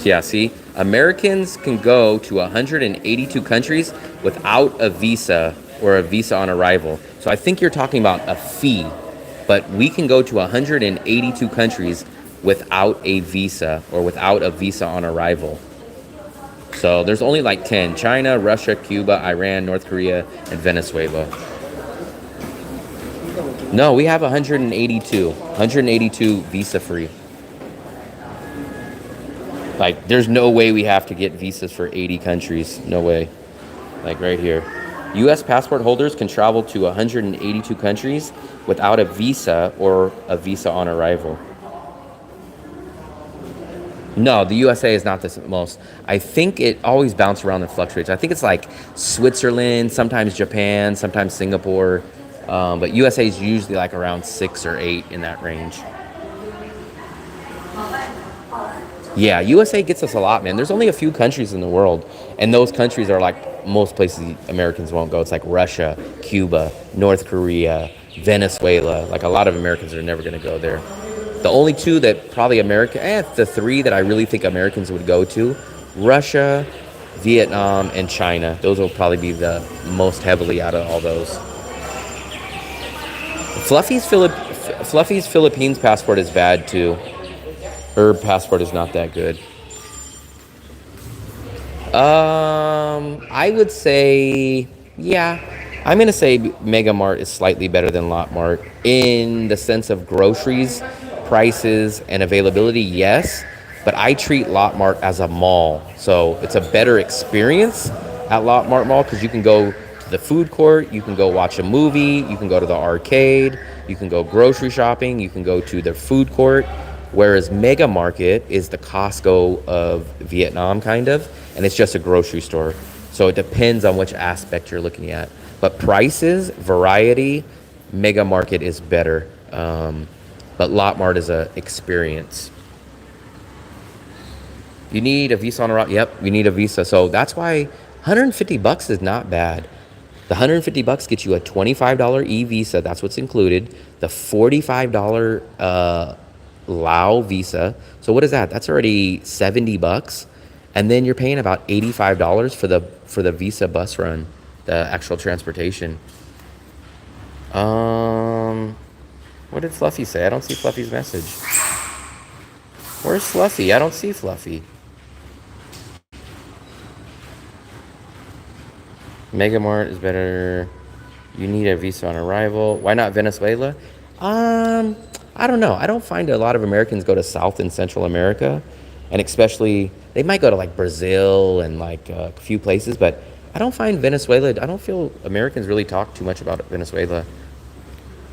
Yeah, see, Americans can go to 182 countries without a visa or a visa on arrival. So I think you're talking about a fee, but we can go to 182 countries without a visa or without a visa on arrival. So there's only like 10: China, Russia, Cuba, Iran, North Korea, and Venezuela. No, we have 182 visa free. Like, there's no way we have to get visas for 80 countries. No way. Like right here. U.S. passport holders can travel to 182 countries without a visa or a visa on arrival. No, the USA is not the most. I think it always bounces around and fluctuates. I think it's like Switzerland, sometimes Japan, sometimes Singapore. But USA is usually like around 6 or 8 in that range. Yeah, USA gets us a lot, man. There's only a few countries in the world, and those countries are like most places Americans won't go. It's like Russia, Cuba, North Korea, Venezuela. Like a lot of Americans are never going to go there. The only two that probably the three that I really think Americans would go to, Russia, Vietnam, and China. Those will probably be the most heavily out of all those. Fluffy's Philippines passport is bad too. Her passport is not that good. I would say, yeah. I'm gonna say Mega Mart is slightly better than Lot Mart in the sense of groceries, prices, and availability. Yes, but I treat Lot Mart as a mall, so it's a better experience at Lot Mart Mall because you can go to the food court, you can go watch a movie, you can go to the arcade, you can go grocery shopping, you can go to the food court. Whereas Mega Market is the Costco of Vietnam, kind of, and it's just a grocery store. So it depends on which aspect you're looking at. But prices, variety, Mega Market is better. But Lot Mart is a experience. You need a visa on a route. Yep, you need a visa. So that's why 150 bucks is not bad. The 150 bucks gets you a $25 e-visa. That's what's included. The $45 Lao visa. So what is that? That's already 70 bucks. And then you're paying about $85 for the visa bus run, the actual transportation. What did Fluffy say? I don't see Fluffy's message. Where's Fluffy? I don't see Fluffy. Mega Mart is better. You need a visa on arrival. Why not Venezuela? I don't know. I don't find a lot of Americans go to South and Central America, and especially they might go to like Brazil and like a few places, but I don't find Venezuela. I don't feel Americans really talk too much about Venezuela.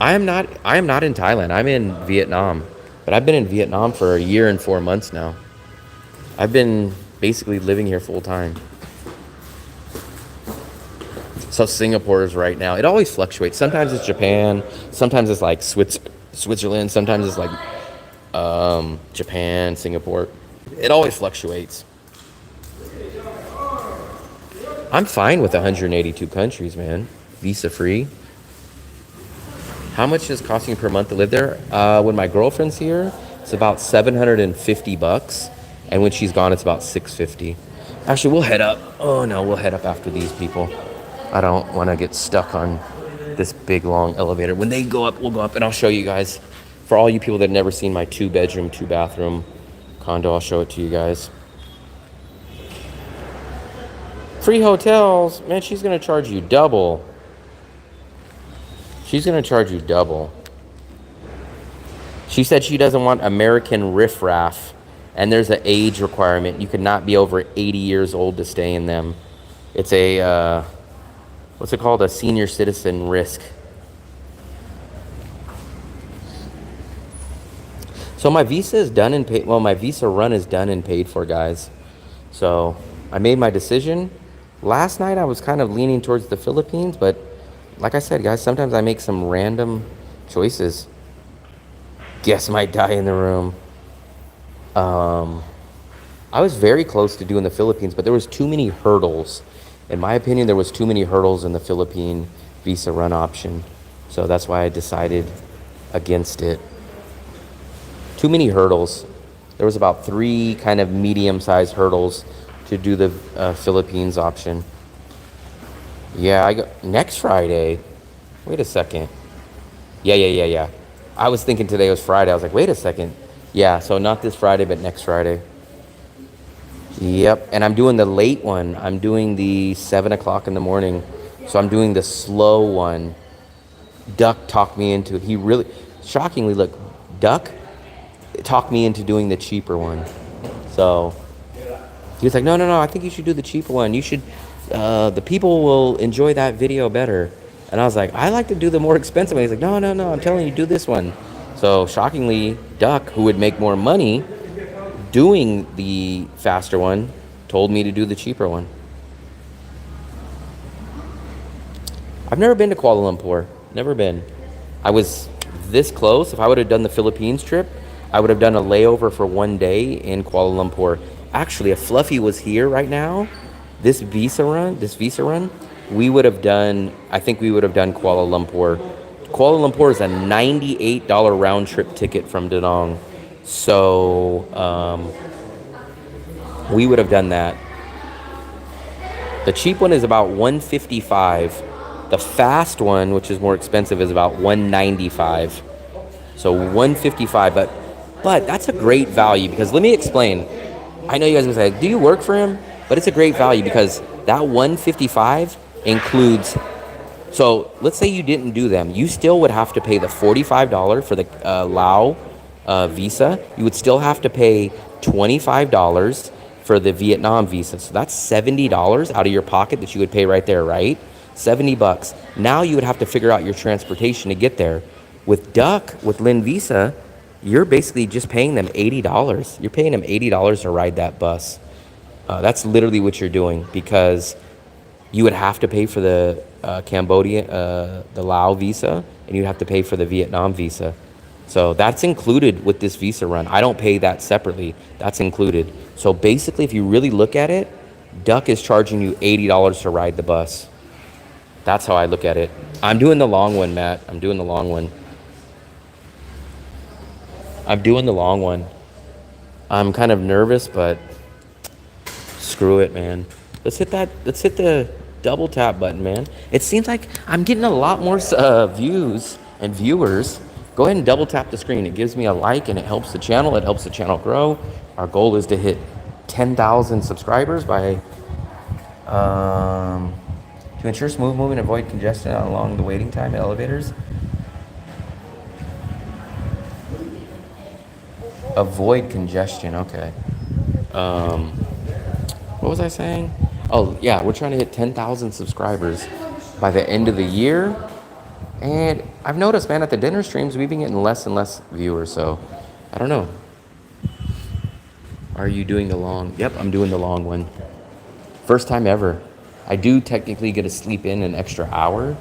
I am not in Thailand. I'm in Vietnam, but I've been in Vietnam for a year and 4 months now. I've been basically living here full time. So Singapore is right now. It always fluctuates. Sometimes it's Japan. Sometimes it's like Switzerland. Sometimes it's like Japan, Singapore. It always fluctuates. I'm fine with 182 countries, man. Visa free. How much is it costing per month to live there? When my girlfriend's here, it's about 750 bucks. And when she's gone, it's about 650. Actually, we'll head up. Oh no, we'll head up after these people. I don't want to get stuck on this big long elevator. When they go up, we'll go up and I'll show you guys. For all you people that have never seen my 2-bedroom, 2-bathroom condo, I'll show it to you guys. Free hotels. Man, she's going to charge you double. She's going to charge you double. She said she doesn't want American riffraff. And there's an age requirement. You cannot be over 80 years old to stay in them. It's a... what's it called? A senior citizen risk. So my visa is done and paid. Well, my visa run is done and paid for, guys. So I made my decision. Last night I was kind of leaning towards the Philippines, but like I said, guys, sometimes I make some random choices. Guess might die in the room. I was very close to doing the Philippines, but there was too many hurdles. In my opinion, there was too many hurdles in the Philippine visa run option. So that's why I decided against it. Too many hurdles. There was about 3 kind of medium-sized hurdles to do the Philippines option. Yeah, I go next Friday. Wait a second. Yeah. I was thinking today was Friday. I was like, wait a second. Yeah, so not this Friday, but next Friday. Yep, and I'm doing the late one. I'm doing the 7 o'clock in the morning. So I'm doing the slow one. Duck talked me into it. He really, shockingly, look, Duck talked me into doing the cheaper one. So he was like, no, I think you should do the cheaper one. You should the people will enjoy that video better. And I was like, I like to do the more expensive one. He's like, no, no, no, I'm telling you, do this one. So shockingly, Duck, who would make more money doing the faster one, told me to do the cheaper one. I've never been to Kuala Lumpur. Never been. I was this close. If I would have done the Philippines trip, I would have done a layover for 1 day in Kuala Lumpur. Actually, if Fluffy was here right now, this visa run, we would have done, I think we would have done Kuala Lumpur. Kuala Lumpur is a $98 round trip ticket from Da Nang. So we would have done that. The cheap one is about 155. The fast one, which is more expensive, is about 195. So 155, but that's a great value because let me explain. I know you guys are gonna say, do you work for him? But it's a great value because that 155 includes, so let's say you didn't do them. You still would have to pay the $45 for the Lao visa. You would still have to pay $25 for the Vietnam visa. So that's $70 out of your pocket that you would pay right there, right? 70 bucks. Now you would have to figure out your transportation to get there. With Duck, with Lin Visa, you're basically just paying them $80. You're paying them $80 to ride that bus. That's literally what you're doing because you would have to pay for the Cambodia, the Lao visa, and you'd have to pay for the Vietnam visa. So that's included with this visa run. I don't pay that separately. That's included. So basically, if you really look at it, Duck is charging you $80 to ride the bus. That's how I look at it. I'm doing the long one, Matt. I'm doing the long one. I'm kind of nervous, but screw it, man. Let's hit the double tap button, man. It seems like I'm getting a lot more views and viewers. Go ahead and double tap the screen. It gives me a like and it helps the channel. It helps the channel grow. Our goal is to hit 10,000 subscribers by to ensure smooth movement, avoid congestion along the waiting time at elevators. Avoid congestion, okay. What was I saying? Oh, yeah, we're trying to hit 10,000 subscribers by the end of the year. And I've noticed, man, at the dinner streams, we've been getting less and less viewers, so I don't know. Are you doing the long? Yep, I'm doing the long one. First time ever. I do technically get to sleep in an extra hour.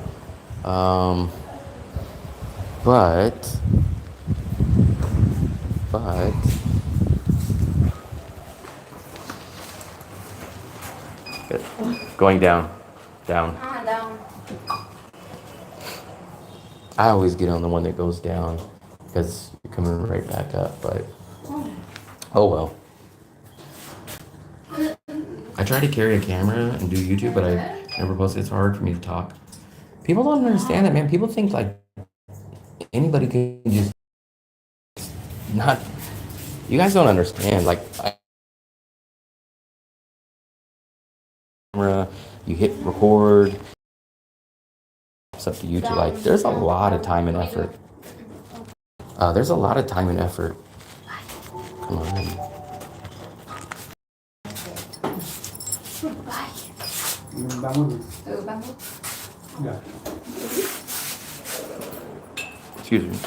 But going down. Down. I always get on the one that goes down because you're coming right back up, but oh well. I try to carry a camera and do YouTube, but I never post it. It's hard for me to talk. People don't understand that, man. People think like anybody can just not. You guys don't understand. Like, camera, you hit record. It's up to you to like. There's a lot of time and effort. There's a lot of time and effort. Come on. Excuse me.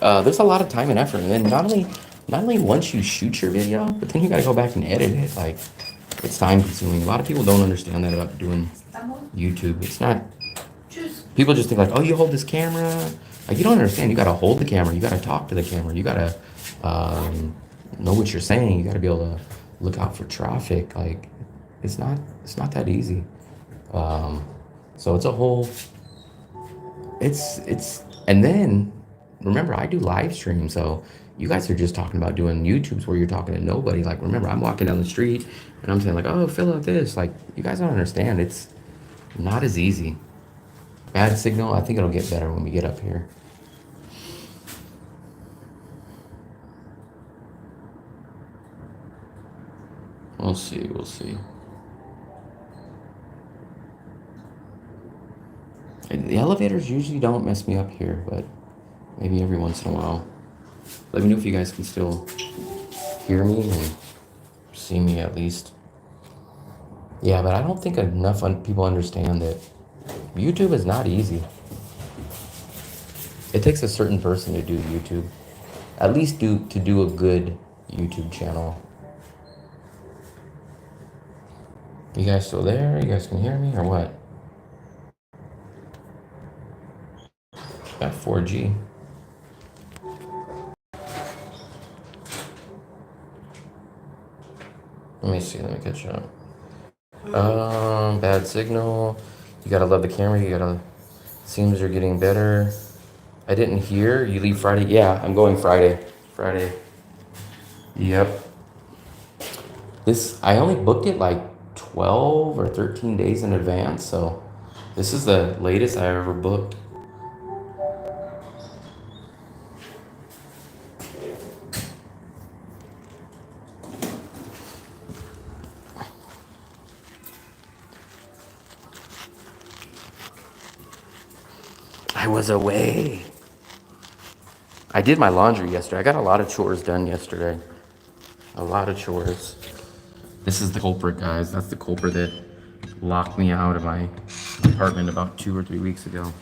There's a lot of time and effort, and then not only once you shoot your video, but then you got to go back and edit it. Like, it's time consuming. A lot of people don't understand that about doing YouTube. It's not. People just think like, oh, you hold this camera. Like, you don't understand. You got to hold the camera. You got to talk to the camera. You got to know what you're saying. You got to be able to look out for traffic. Like, it's not that easy. So it's a whole. It's and then remember I do live stream, so you guys are just talking about doing YouTubes where you're talking to nobody. Like, remember, I'm walking down the street and I'm saying like, oh, fill out this. Like, you guys don't understand. It's not as easy. Bad signal. I think it'll get better when we get up here. We'll see. The elevators usually don't mess me up here, but maybe every once in a while. Let me know if you guys can still hear me and see me at least. Yeah, but I don't think enough people understand that YouTube is not easy. It takes a certain person to do YouTube. At least to do a good YouTube channel. You guys still there? You guys can hear me or what? Got 4G. Let me see. Let me catch up. Bad signal. You gotta love the camera. You gotta. Seems you're getting better. I didn't hear. You leave Friday? Yeah, I'm going Friday. Friday. Yep. I only booked it like 12 or 13 days in advance, so this is the latest I ever booked. I was away. I did my laundry yesterday. I got a lot of chores done yesterday. A lot of chores. This is the culprit, guys. That's the culprit that locked me out of my apartment about 2 or 3 weeks ago.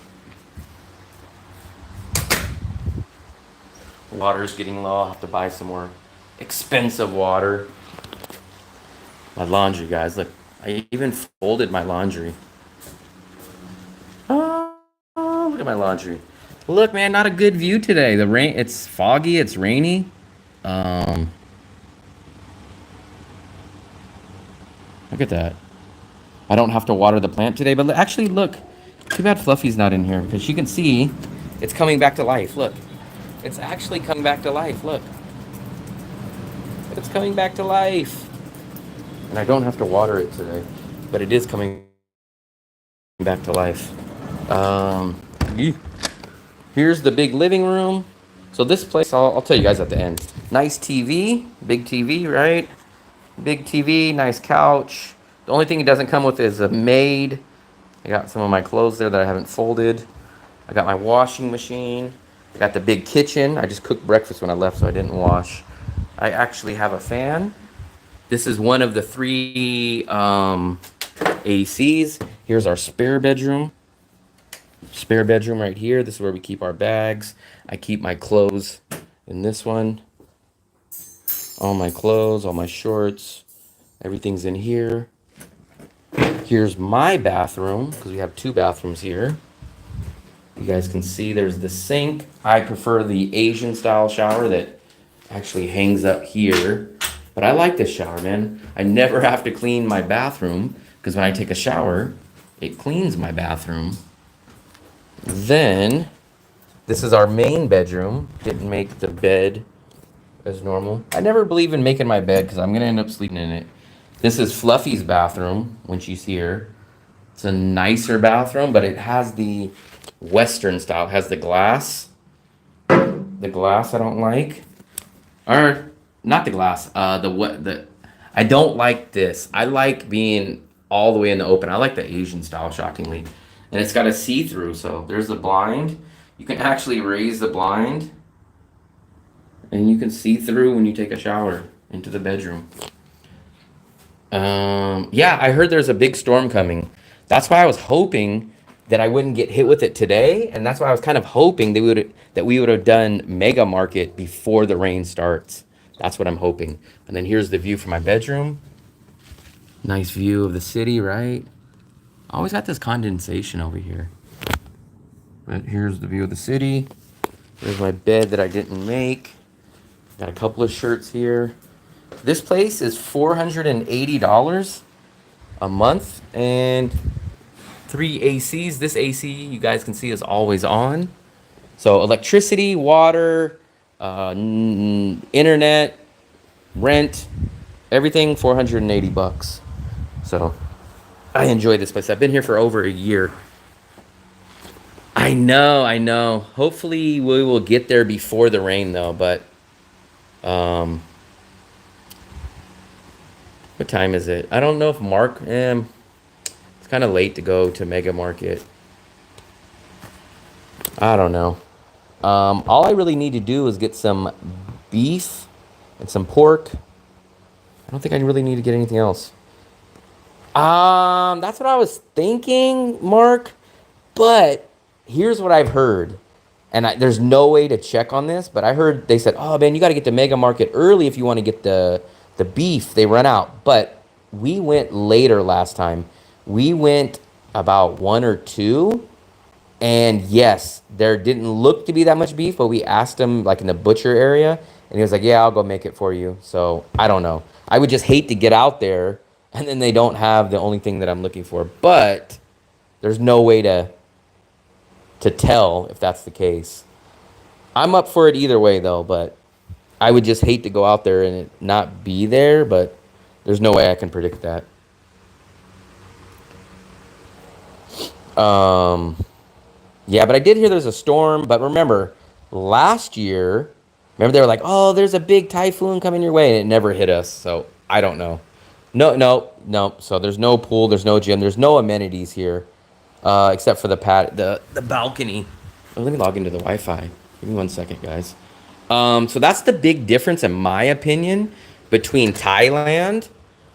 Water's getting low. I'll have to buy some more expensive water. My laundry, guys. Look, I even folded my laundry. Oh, look at my laundry. Look, man, not a good view today. The rain, it's foggy, it's rainy. Um, Look at that. I don't have to water the plant today, but actually, look. Too bad Fluffy's not in here because you can see it's coming back to life. Look. It's actually coming back to life. Look. It's coming back to life. And I don't have to water it today, but it is coming back to life. Here's the big living room. So this place, I'll tell you guys at the end. Nice TV, big TV, right? Big TV, nice couch. The only thing it doesn't come with is a maid. I got some of my clothes there that I haven't folded. I got my washing machine. I got the big kitchen. I just cooked breakfast when I left, so I didn't wash. I actually have a fan. This is one of the 3 ACs. Here's our spare bedroom. Spare bedroom right here. This is where we keep our bags. I keep my clothes in this one. All my clothes, all my shorts, everything's in here. Here's my bathroom, because we have 2 bathrooms here. You guys can see there's the sink. I prefer the Asian style shower that actually hangs up here. But I like this shower, man. I never have to clean my bathroom, because when I take a shower, it cleans my bathroom. Then, this is our main bedroom. Didn't make the bed as normal. I never believe in making my bed because I'm going to end up sleeping in it. This is Fluffy's bathroom when she's here. It's a nicer bathroom, but it has the Western style. It has the glass. The glass I don't like. Or, not the glass. I don't like this. I like being all the way in the open. I like the Asian style, shockingly. And it's got a see-through, so there's the blind. You can actually raise the blind. And you can see through when you take a shower into the bedroom. Yeah, I heard there's a big storm coming. That's why I was hoping that I wouldn't get hit with it today. And that's why I was kind of hoping that we would have done Mega Market before the rain starts. That's what I'm hoping. And then here's the view from my bedroom. Nice view of the city, right? I always got this condensation over here. But here's the view of the city. There's my bed that I didn't make. Got a couple of shirts here. This place is $480 a month and 3 ACs. This AC, you guys can see, is always on. So electricity, water, internet, rent, everything $480. So I enjoy this place. I've been here for over a year. I know. Hopefully we will get there before the rain though, but what time is it? I don't know if it's kind of late to go to Mega Market. I don't know. All I really need to do is get some beef and some pork. don't think I really need to get anything else. That's what I was thinking, Mark. But here's what I've heard, and there's no way to check on this, but I heard they said, "Oh man, you got to get to Mega Market early if you want to get the beef. They run out." But we went later last time. We went about 1 or 2, and yes, there didn't look to be that much beef, but we asked him like in the butcher area, and he was like, "Yeah, I'll go make it for you." So I don't know. I would just hate to get out there and then they don't have the only thing that I'm looking for. But there's no way to tell if that's the case. I'm up for it either way though, but I would just hate to go out there and it not be there, but there's no way I can predict that. Um yeah, but I did hear there's a storm, but remember last year, remember they were like, "Oh, there's a big typhoon coming your way," and it never hit us. So, I don't know. No, no, no. So there's no pool, there's no gym, there's no amenities here. Except for the balcony. Oh, let me log into the Wi-Fi. Give me 1 second, guys. So that's the big difference, in my opinion, between Thailand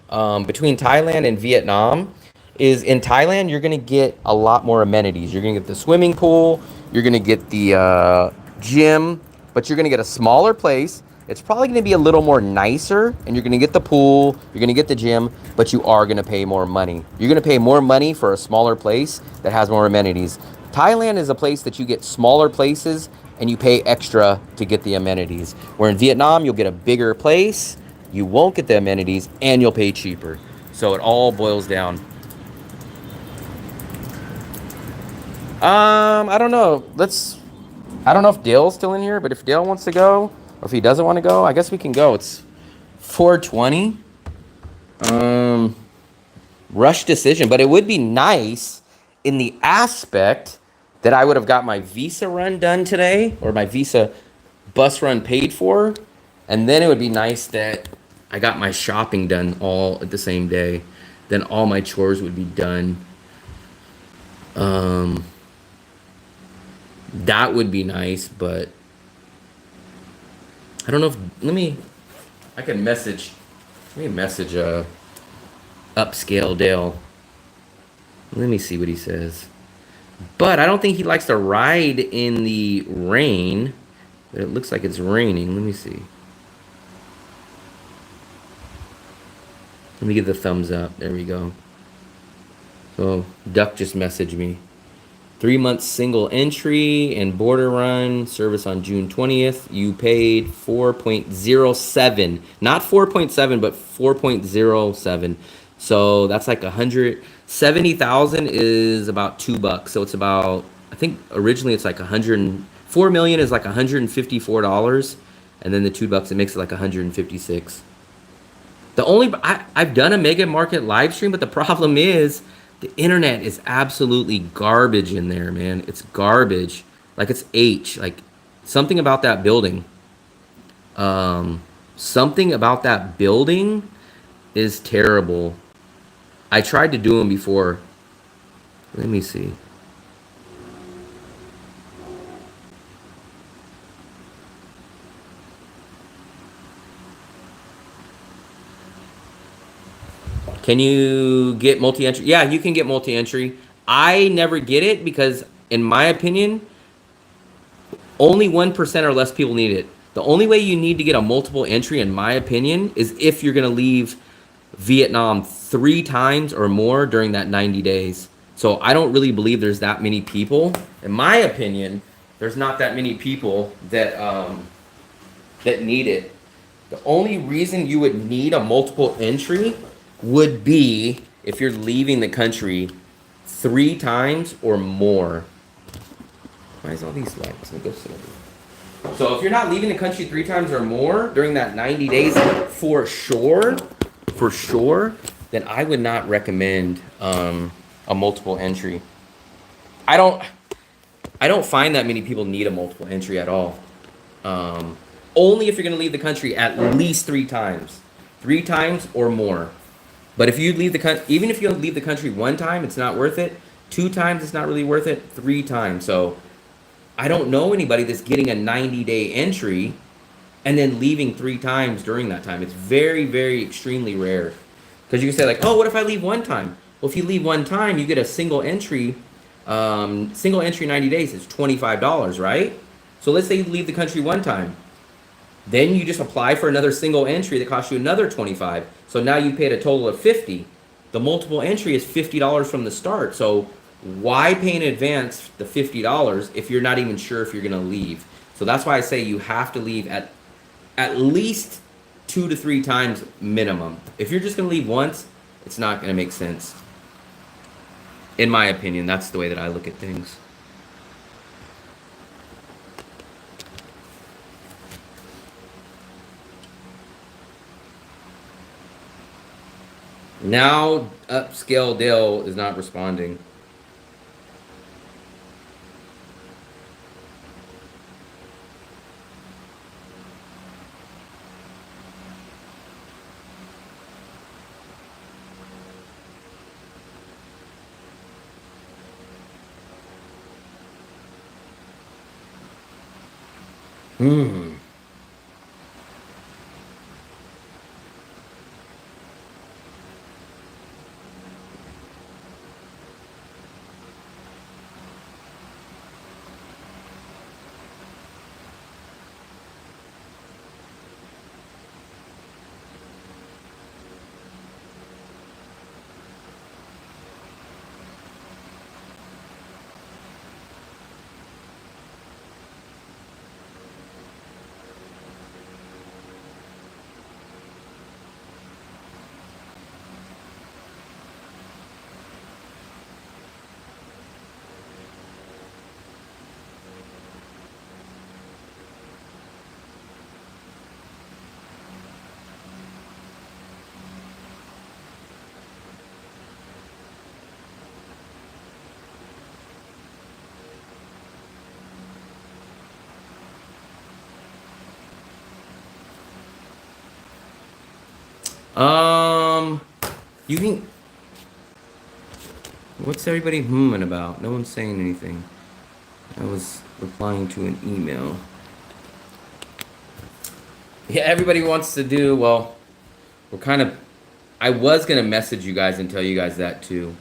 and Vietnam. Is in Thailand you're gonna get a lot more amenities. You're gonna get the swimming pool. You're gonna get the gym, but you're gonna get a smaller place. It's probably going to be a little more nicer, and you're going to get the pool, you're going to get the gym, but you are going to pay more money. You're going to pay more money for a smaller place that has more amenities. Thailand is a place that you get smaller places, and you pay extra to get the amenities. Where in Vietnam, you'll get a bigger place, you won't get the amenities, and you'll pay cheaper. So it all boils down. I don't know. I don't know if Dale's still in here, but if Dale wants to go, or if he doesn't want to go, I guess we can go. It's 4:20. Rush decision, but it would be nice in the aspect that I would have got my Visa run done today, or my Visa bus run paid for, and then it would be nice that I got my shopping done all at the same day. Then all my chores would be done. Um, that would be nice, but I don't know if I can message. Let me message upscale Dale. Let me see what he says. But I don't think he likes to ride in the rain. But it looks like it's raining. Let me see. Let me give the thumbs up. There we go. So Duck just messaged me. 3 months single entry and border run service on June 20th. You paid 4.07, not 4.7, but 4.07. So that's like 170,000 is about $2. So it's about, I think originally it's like 4 million is like $154, and then the $2 it makes it like 156. I've done a Mega Market live stream, but the problem is the internet is absolutely garbage in there, man. It's garbage. Like it's like something about that building. Something about that building is terrible. I tried to do them before. Let me see. Can you get multi-entry? Yeah, you can get multi-entry. I never get it because, in my opinion, only 1% or less people need it. The only way you need to get a multiple entry, in my opinion, is if you're going to leave Vietnam 3 times or more during that 90 days. So I don't really believe there's that many people. In my opinion, there's not that many people that that need it. The only reason you would need a multiple entry would be if you're leaving the country 3 times or more. Why is all these lights? Let me go sit over. So if you're not leaving the country 3 times or more during that 90 days, for sure, then I would not recommend a multiple entry. I don't find that many people need a multiple entry at all. Only if you're going to leave the country at least 3 times, 3 times or more. But if you leave the country, even if you leave the country 1 time, it's not worth it. 2 times, it's not really worth it. 3 times. So I don't know anybody that's getting a 90-day entry and then leaving 3 times during that time. It's very, very extremely rare. Because you can say like, oh, what if I leave one time? Well, if you leave one time, you get a single entry 90 days. It's $25, right? So let's say you leave the country one time. Then you just apply for another single entry that costs you another 25. So now you paid a total of 50. The multiple entry is $50 from the start. So why pay in advance the $50 if you're not even sure if you're going to leave? So that's why I say you have to leave at least 2 to 3 times minimum. If you're just going to leave once, it's not going to make sense. In my opinion, that's the way that I look at things. Now, upscale Dale is not responding. Hmm. Um, you can. What's everybody humming about? No one's saying anything. I was replying to an email. Yeah, everybody wants to do, well, we're kind of. I was going to message you guys and tell you guys that too.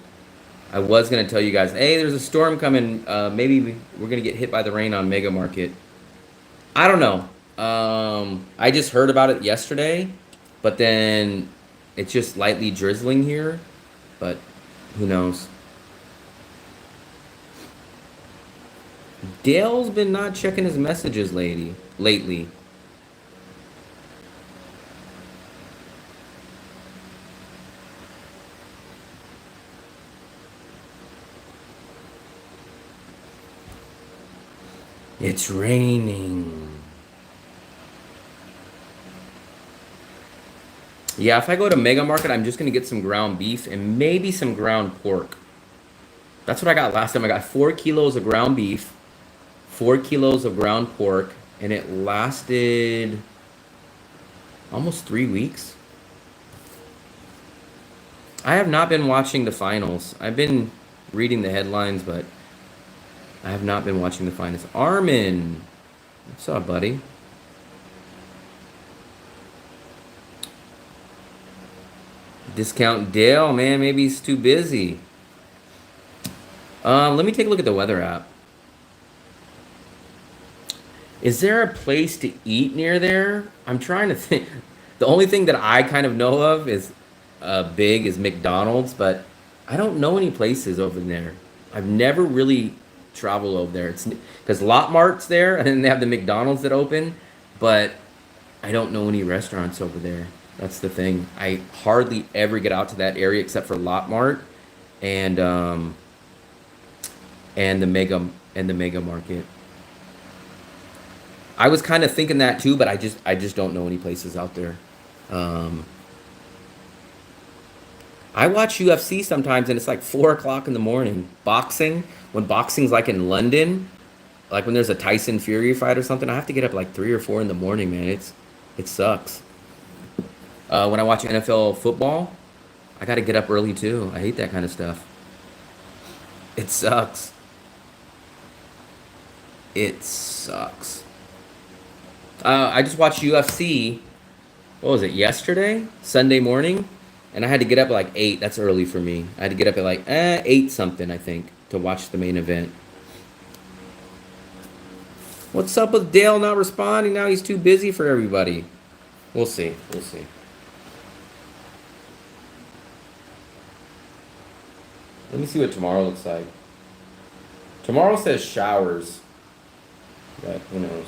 I was going to tell you guys, hey, there's a storm coming. Maybe we're going to get hit by the rain on Mega Market. I don't know. I just heard about it yesterday, but then it's just lightly drizzling here. But who knows? Dale's been not checking his messages lately. It's raining. Yeah, if I go to Mega Market, I'm just gonna get some ground beef and maybe some ground pork. That's what I got last time. I got 4 kilos of ground beef, 4 kilos of ground pork, and it lasted almost 3 weeks. I have not been watching the finals. I've been reading the headlines, but I have not been watching the finals. Armin, what's up, buddy? Discount Dale, man, maybe he's too busy. Let me take a look at the weather app. Is there a place to eat near there? I'm trying to think. The only thing that I kind of know of is big is McDonald's, but I don't know any places over there. I've never really traveled over there. It's because Lot Mart's there, and then they have the McDonald's that open, but I don't know any restaurants over there. That's the thing. I hardly ever get out to that area except for Lot Mart and um, and the Mega Market. I was kind of thinking that too, but I just don't know any places out there. Um, I watch UFC sometimes, and it's like 4 o'clock in the morning. Boxing, when boxing's like in London, like when there's a Tyson Fury fight or something, I have to get up like 3 or 4 in the morning, man. It sucks. When I watch NFL football, I got to get up early too. I hate that kind of stuff. It sucks. It sucks. I just watched UFC. What was it? Yesterday, Sunday morning, and I had to get up at like 8. That's early for me. I had to get up at like 8 something, I think, to watch the main event. What's up with Dale not responding? Now he's too busy for everybody. We'll see. We'll see. Let me see what tomorrow looks like. Tomorrow says showers, but who knows?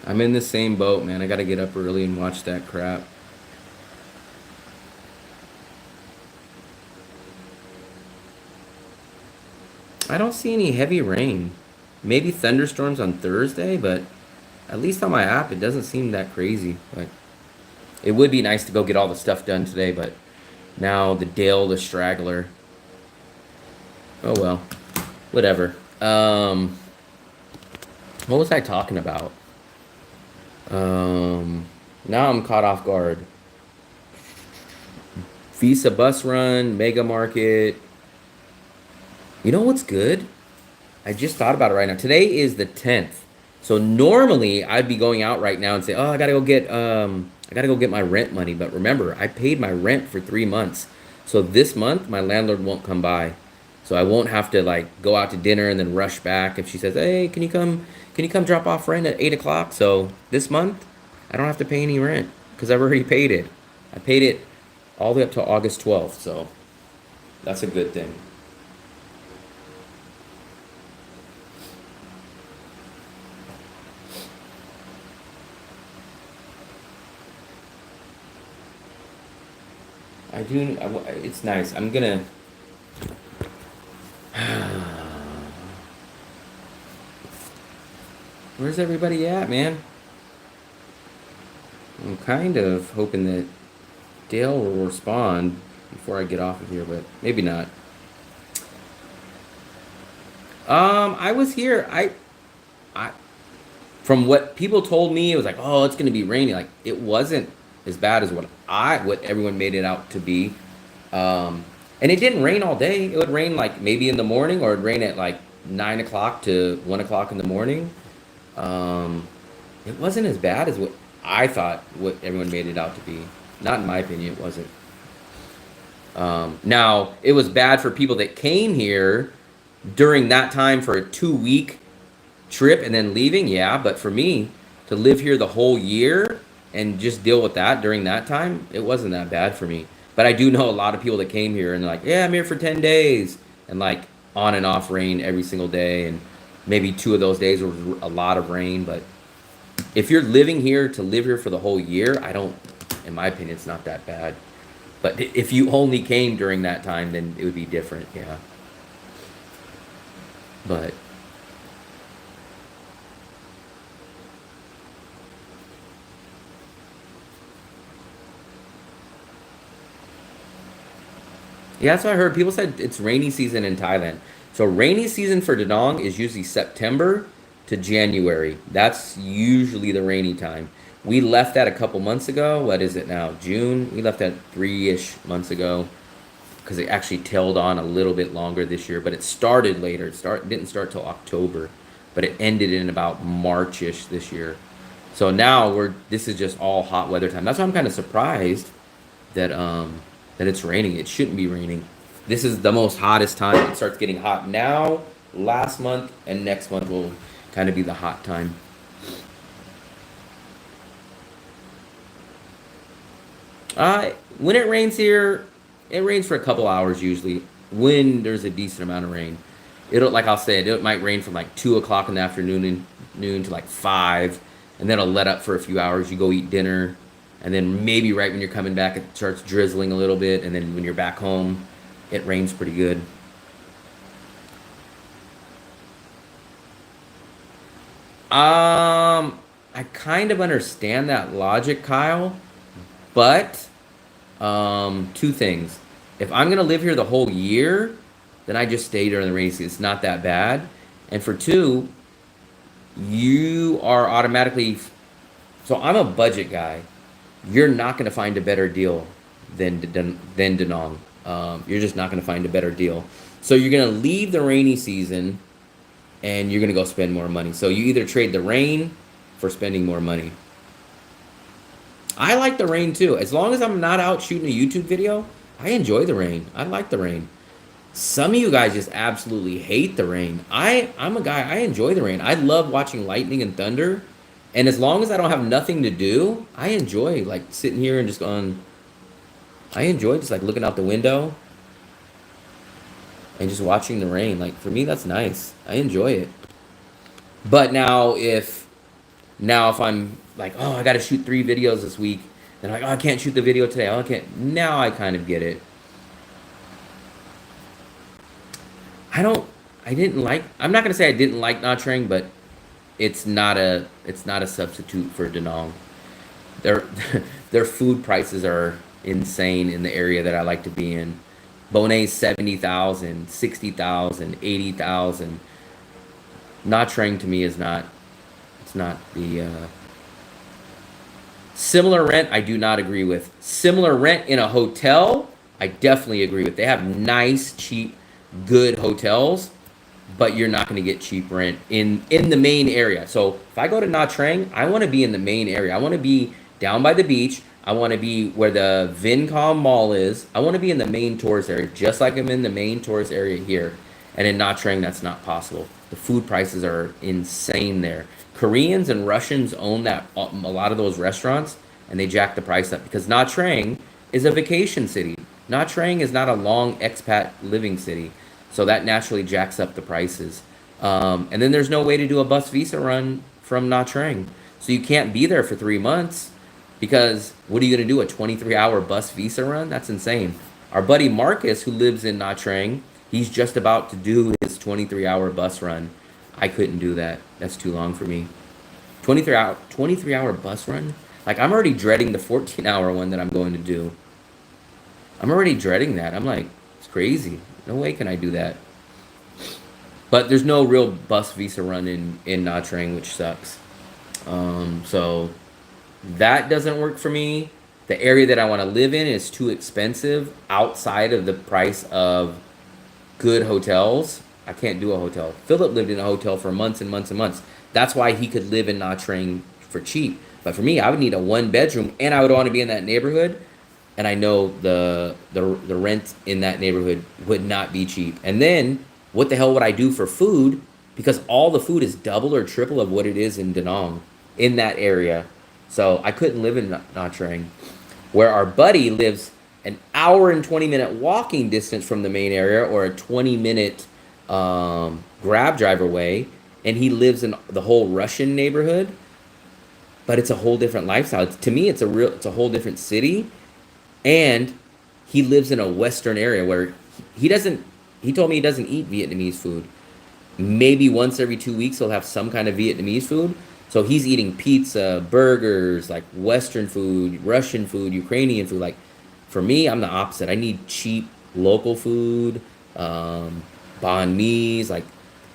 I'm in the same boat, man. I gotta get up early and watch that crap. I don't see any heavy rain. Maybe thunderstorms on Thursday, but at least on my app, it doesn't seem that crazy. Like, it would be nice to go get all the stuff done today, but now the Dale the Straggler. Oh well, whatever. What was I talking about? Now I'm caught off guard. Visa bus run, Mega Market. You know what's good? I just thought about it right now. Today is the 10th. So normally I'd be going out right now and say, "Oh, I got to go get my rent money." But remember, I paid my rent for 3 months. So this month my landlord won't come by. So I won't have to like go out to dinner and then rush back if she says, "Hey, can you come drop off rent at 8 o'clock?" So this month I don't have to pay any rent because I've already paid it. I paid it all the way up to August 12th. So that's a good thing. I do. It's nice. I'm gonna. Where's everybody at, man? I'm kind of hoping that Dale will respond before I get off of here, but maybe not. I was here. I, from what people told me, it was like, oh, it's gonna be rainy. Like it wasn't as bad as what everyone made it out to be. And it didn't rain all day. It would rain like maybe in the morning, or it'd rain at like 9 o'clock to 1 o'clock in the morning. Um, it wasn't as bad as what I thought. What everyone made it out to be. Not in my opinion, it wasn't. Now it was bad for people that came here during that time for a 2 week trip and then leaving, yeah, but for me to live here the whole year and just deal with that during that time, it wasn't that bad for me. But I do know a lot of people that came here and they're like, yeah, I'm here for 10 days. And like on and off rain every single day. And maybe 2 of those days was a lot of rain. But if you're living here to live here for the whole year, I don't, in my opinion, it's not that bad. But if you only came during that time, then it would be different, yeah. But yeah, that's what I heard. People said it's rainy season in Thailand. So rainy season for Danong is usually September to January. That's usually the rainy time. We left that a couple months ago. What is it now? June. We left that 3-ish months ago because it actually tailed on a little bit longer this year. But it started later. Didn't start till October, but it ended in about March-ish this year. So now this is just all hot weather time. That's why I'm kind of surprised that that it's raining. It shouldn't be raining. This is the most hottest time. It starts getting hot now, last month, and next month will kind of be the hot time. When it rains here, it rains for a couple hours usually. When there's a decent amount of rain, it'll like I'll say it might rain from like 2 o'clock in the afternoon and noon to like 5, and then it'll let up for a few hours. You go eat dinner, and then maybe right when you're coming back, it starts drizzling a little bit, and then when you're back home, it rains pretty good. I kind of understand that logic, Kyle, but two things. If I'm gonna live here the whole year, then I just stay during the rainy season. It's not that bad. And for two, you are automatically, so I'm a budget guy. You're not going to find a better deal than Danong. You're just not going to find a better deal. So you're going to leave the rainy season and you're going to go spend more money. So you either trade the rain for spending more money. I like the rain too. As long as I'm not out shooting a YouTube video, I enjoy the rain. I like the rain. Some of you guys just absolutely hate the rain. I'm a guy, I enjoy the rain. I love watching lightning and thunder. And as long as I don't have nothing to do, I enjoy like sitting here and just going, I enjoy just like looking out the window and just watching the rain. Like for me, that's nice. I enjoy it. But now if I'm like, oh, I got to shoot 3 videos this week, then I'm like, oh, I can't shoot the video today. Oh, I can't. Now I kind of get it. I'm not gonna say I didn't like Nha Trang, but it's not a substitute for Danong. Their their food prices are insane in the area that I like to be in. Bonet's 70,000, 60,000, 80,000. Nha Trang to me is not, it's not the similar rent I do not agree with. Similar rent in a hotel, I definitely agree with. They have nice, cheap, good hotels, but you're not going to get cheap rent in the main area. So if I go to Nha Trang, I want to be in the main area. I want to be down by the beach. I want to be where the Vincom Mall is. I want to be in the main tourist area, just like I'm in the main tourist area here. And in Nha Trang, that's not possible. The food prices are insane there. Koreans and Russians own a lot of those restaurants, and they jack the price up because Nha Trang is a vacation city. Nha Trang is not a long expat living city. So that naturally jacks up the prices. And then there's no way to do a bus visa run from Nha Trang. So you can't be there for 3 months because what are you going to do? A 23-hour bus visa run? That's insane. Our buddy Marcus, who lives in Nha Trang, he's just about to do his 23-hour bus run. I couldn't do that. That's too long for me. 23-hour bus run? Like, I'm already dreading the 14-hour one that I'm going to do. I'm already dreading that. I'm like, it's crazy. No way can I do that. But there's no real bus visa run in Nha Trang, which sucks. So that doesn't work for me. The area that I want to live in is too expensive outside of the price of good hotels. I can't do a hotel. Philip lived in a hotel for months and months and months. That's why he could live in Nha Trang for cheap. But for me, I would need a 1-bedroom, and I would want to be in that neighborhood. And I know the rent in that neighborhood would not be cheap. And then what the hell would I do for food? Because all the food is double or triple of what it is in Danong, in that area. So I couldn't live in Nha Trang, where our buddy lives an hour and 20-minute walking distance from the main area, or a 20-minute grab drive away, and he lives in the whole Russian neighborhood. But it's a whole different lifestyle. To me, it's a whole different city. And he lives in a Western area where he told me he doesn't eat Vietnamese food. Maybe once every 2 weeks he'll have some kind of Vietnamese food. So he's eating pizza, burgers, like Western food, Russian food, Ukrainian food. Like for me, I'm the opposite. I need cheap local food, banh mi's. Like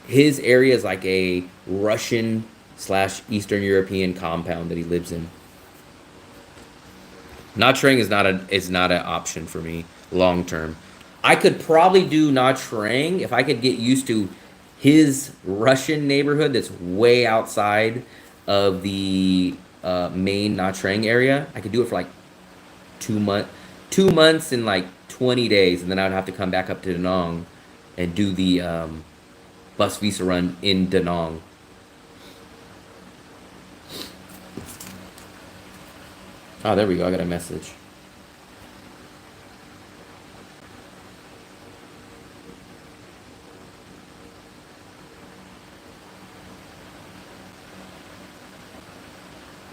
his area is like a Russian/Eastern European compound that he lives in. Nha Trang is not an option for me long term. I could probably do Nha Trang if I could get used to his Russian neighborhood that's way outside of the main Nha Trang area. I could do it for like 2 months and like 20 days, and then I would have to come back up to Danong and do the bus visa run in Danong. Oh, there we go. I got a message.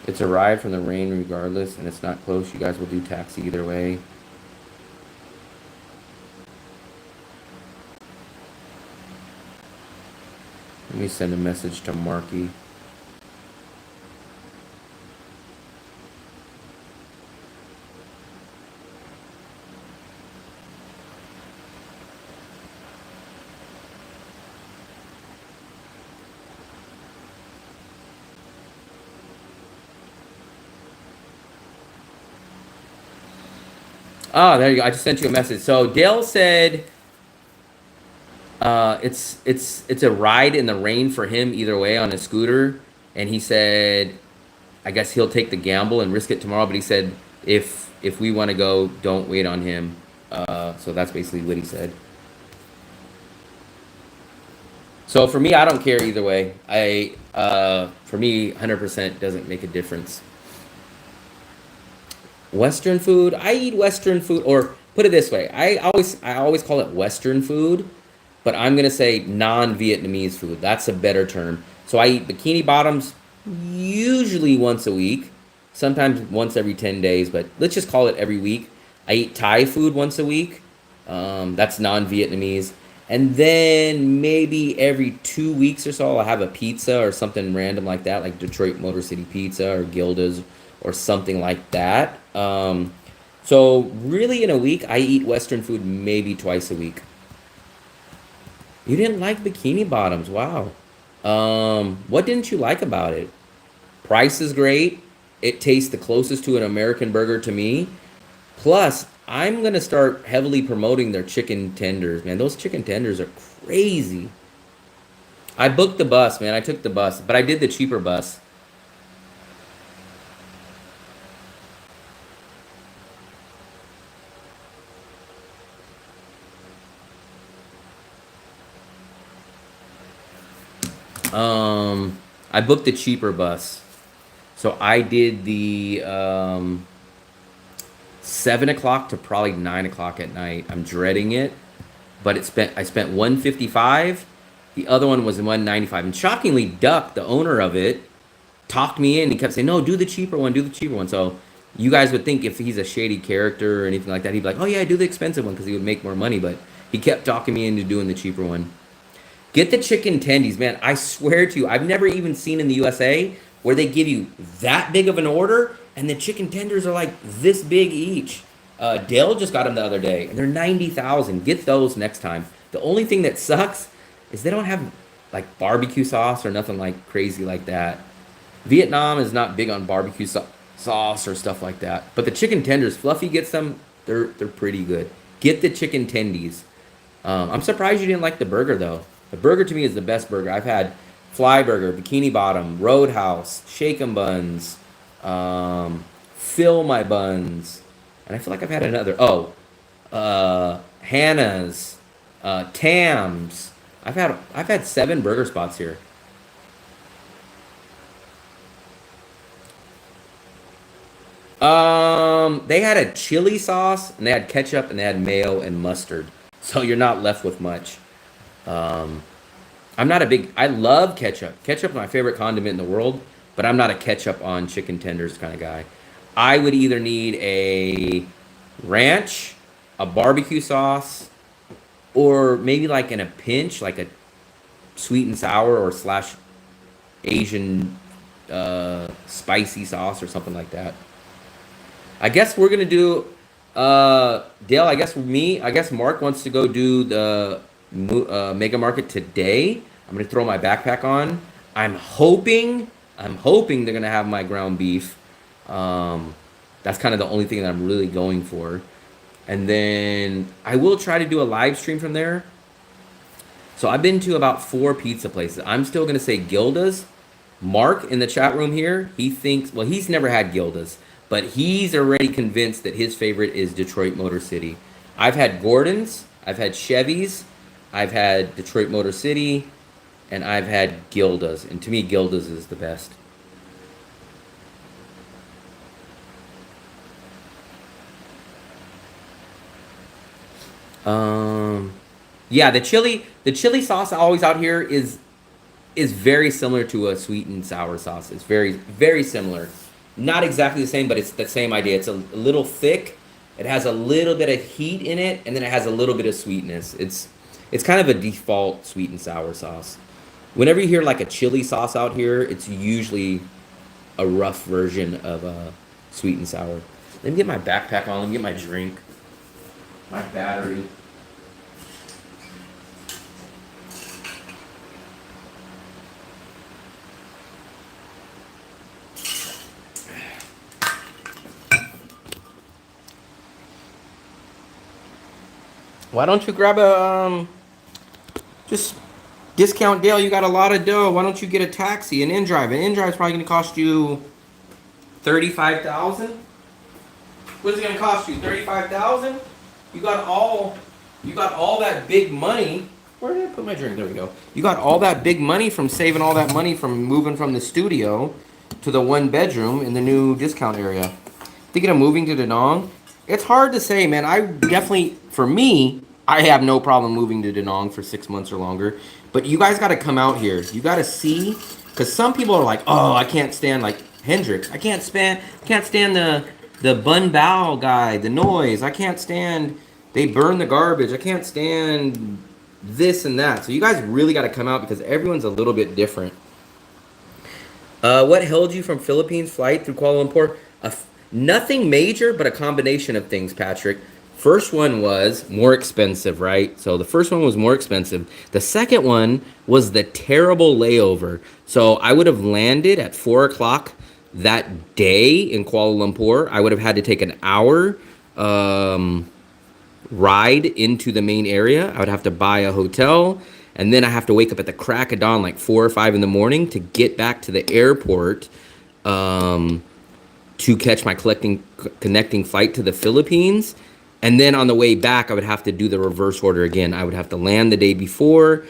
It's a ride from the rain regardless, and it's not close. You guys will do taxi either way. Let me send a message to Marky. Oh, there you go. I just sent you a message. So Dale said it's a ride in the rain for him either way on a scooter, and he said I guess he'll take the gamble and risk it tomorrow. But he said if we want to go, don't wait on him. So that's basically what he said. So for me, I don't care either way. For me, 100% doesn't make a difference. Western food, I eat Western food, or put it this way, I always call it Western food, but I'm gonna say non-Vietnamese food. That's a better term. So I eat bikini bottoms usually once a week, sometimes once every 10 days, but let's just call it every week. I eat Thai food once a week. That's non-Vietnamese. And then maybe every 2 weeks or so, I'll have a pizza or something random like that, like Detroit Motor City Pizza or Gilda's or something like that. So really, in a week, I eat Western food maybe twice a week. You didn't like bikini bottoms? Wow. What didn't you like about it? Price is great. It tastes the closest to an American burger to me. Plus, I'm gonna start heavily promoting their chicken tenders, man. Those chicken tenders are crazy. I booked the bus, man. I took the bus, but I did the cheaper bus. I booked the cheaper bus. So I did the 7 o'clock to probably 9 o'clock at night. I'm dreading it, but I spent 155. The other one was 195. And shockingly, Duck, the owner of it, talked me in. He kept saying, "No, do the cheaper one, do the cheaper one." So you guys would think if he's a shady character or anything like that, he'd be like, "Oh yeah, do the expensive one," because he would make more money. But he kept talking me into doing the cheaper one. Get the chicken tendies, man. I swear to you, I've never even seen in the USA where they give you that big of an order and the chicken tenders are like this big each. Dale just got them the other day and they're 90,000. Get those next time. The only thing that sucks is they don't have like barbecue sauce or nothing like crazy like that. Vietnam is not big on barbecue sauce or stuff like that. But the chicken tenders, Fluffy gets them. They're pretty good. Get the chicken tendies. I'm surprised you didn't like the burger though. The burger to me is the best burger. I've had Fly Burger, Bikini Bottom, Roadhouse, Shake 'em Buns, Fill My Buns, and I feel like I've had another. Oh, Hannah's, Tam's. I've had 7 burger spots here. They had a chili sauce and they had ketchup and they had mayo and mustard. So you're not left with much. Um, I'm not a big. I love ketchup. Ketchup is my favorite condiment in the world, but I'm not a ketchup on chicken tenders kind of guy. I would either need a ranch, a barbecue sauce, or maybe like in a pinch, like a sweet and sour or slash Asian spicy sauce or something like that. I guess we're gonna do Dale. I guess me. I guess Mark wants to go do the Mega Market today. I'm gonna throw my backpack on. I'm hoping. I'm hoping they're gonna have my ground beef. Um, that's kind of the only thing that I'm really going for. And then I will try to do a live stream from there. So I've been to about 4 pizza places. I'm still gonna say Gilda's. Mark in the chat room here, he thinks, well, he's never had Gilda's, but he's already convinced that his favorite is Detroit Motor City. I've had Gordon's, I've had Chevy's, I've had Detroit Motor City, and I've had Gilda's. And to me, Gilda's is the best. Um, yeah, the chili sauce always out here is very similar to a sweet and sour sauce. It's very very similar. Not exactly the same, but it's the same idea. It's a little thick. It has a little bit of heat in it, and then it has a little bit of sweetness. It's kind of a default sweet and sour sauce. Whenever you hear like a chili sauce out here, it's usually a rough version of sweet and sour. Let me get my backpack on. Let me get my drink, my battery. Why don't you grab a just discount deal? You got a lot of dough. Why don't you get a taxi, an in-drive? An in-drive is probably going to cost you 35,000. What's it going to cost you? 35,000. You got all that big money. Where did I put my drink? There we go. You got all that big money from saving all that money from moving from the studio to the one bedroom in the new discount area. Thinking of moving to Da Nang? It's hard to say, man. I definitely, for me, I have no problem moving to Da Nang for 6 months or longer. But you guys got to come out here. You got to see, because some people are like, oh, I can't stand like Hendrix. I can't stand the Bun Bao guy, the noise. I can't stand. They burn the garbage. I can't stand this and that. So you guys really got to come out because everyone's a little bit different. What held you from Philippines flight through Kuala Lumpur? Nothing major, but a combination of things, Patrick. First one was more expensive, right? So the first one was more expensive. The second one was the terrible layover. So I would have landed at 4 o'clock that day in Kuala Lumpur. I would have had to take an hour ride into the main area. I would have to buy a hotel, and then I have to wake up at the crack of dawn, like 4 or 5 in the morning, to get back to the airport to catch my connecting flight to the Philippines. And then on the way back, I would have to do the reverse order again. I would have to land the day before,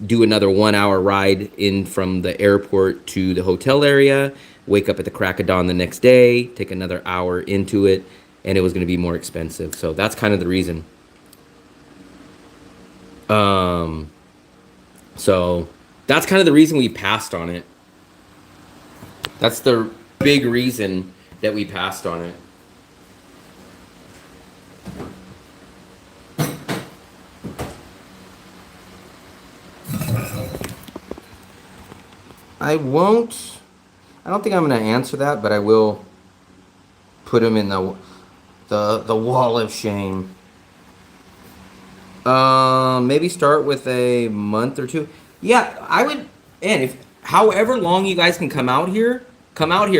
do another 1 hour ride in from the airport to the hotel area, wake up at the crack of dawn the next day, take another hour into it, and it was going to be more expensive. So that's kind of the reason. So that's kind of the reason we passed on it. That's the big reason that we passed on it. I don't think I'm going to answer that, but I will put him in the wall of shame. Maybe start with a month or two. Yeah, I would, and if however long you guys can come out here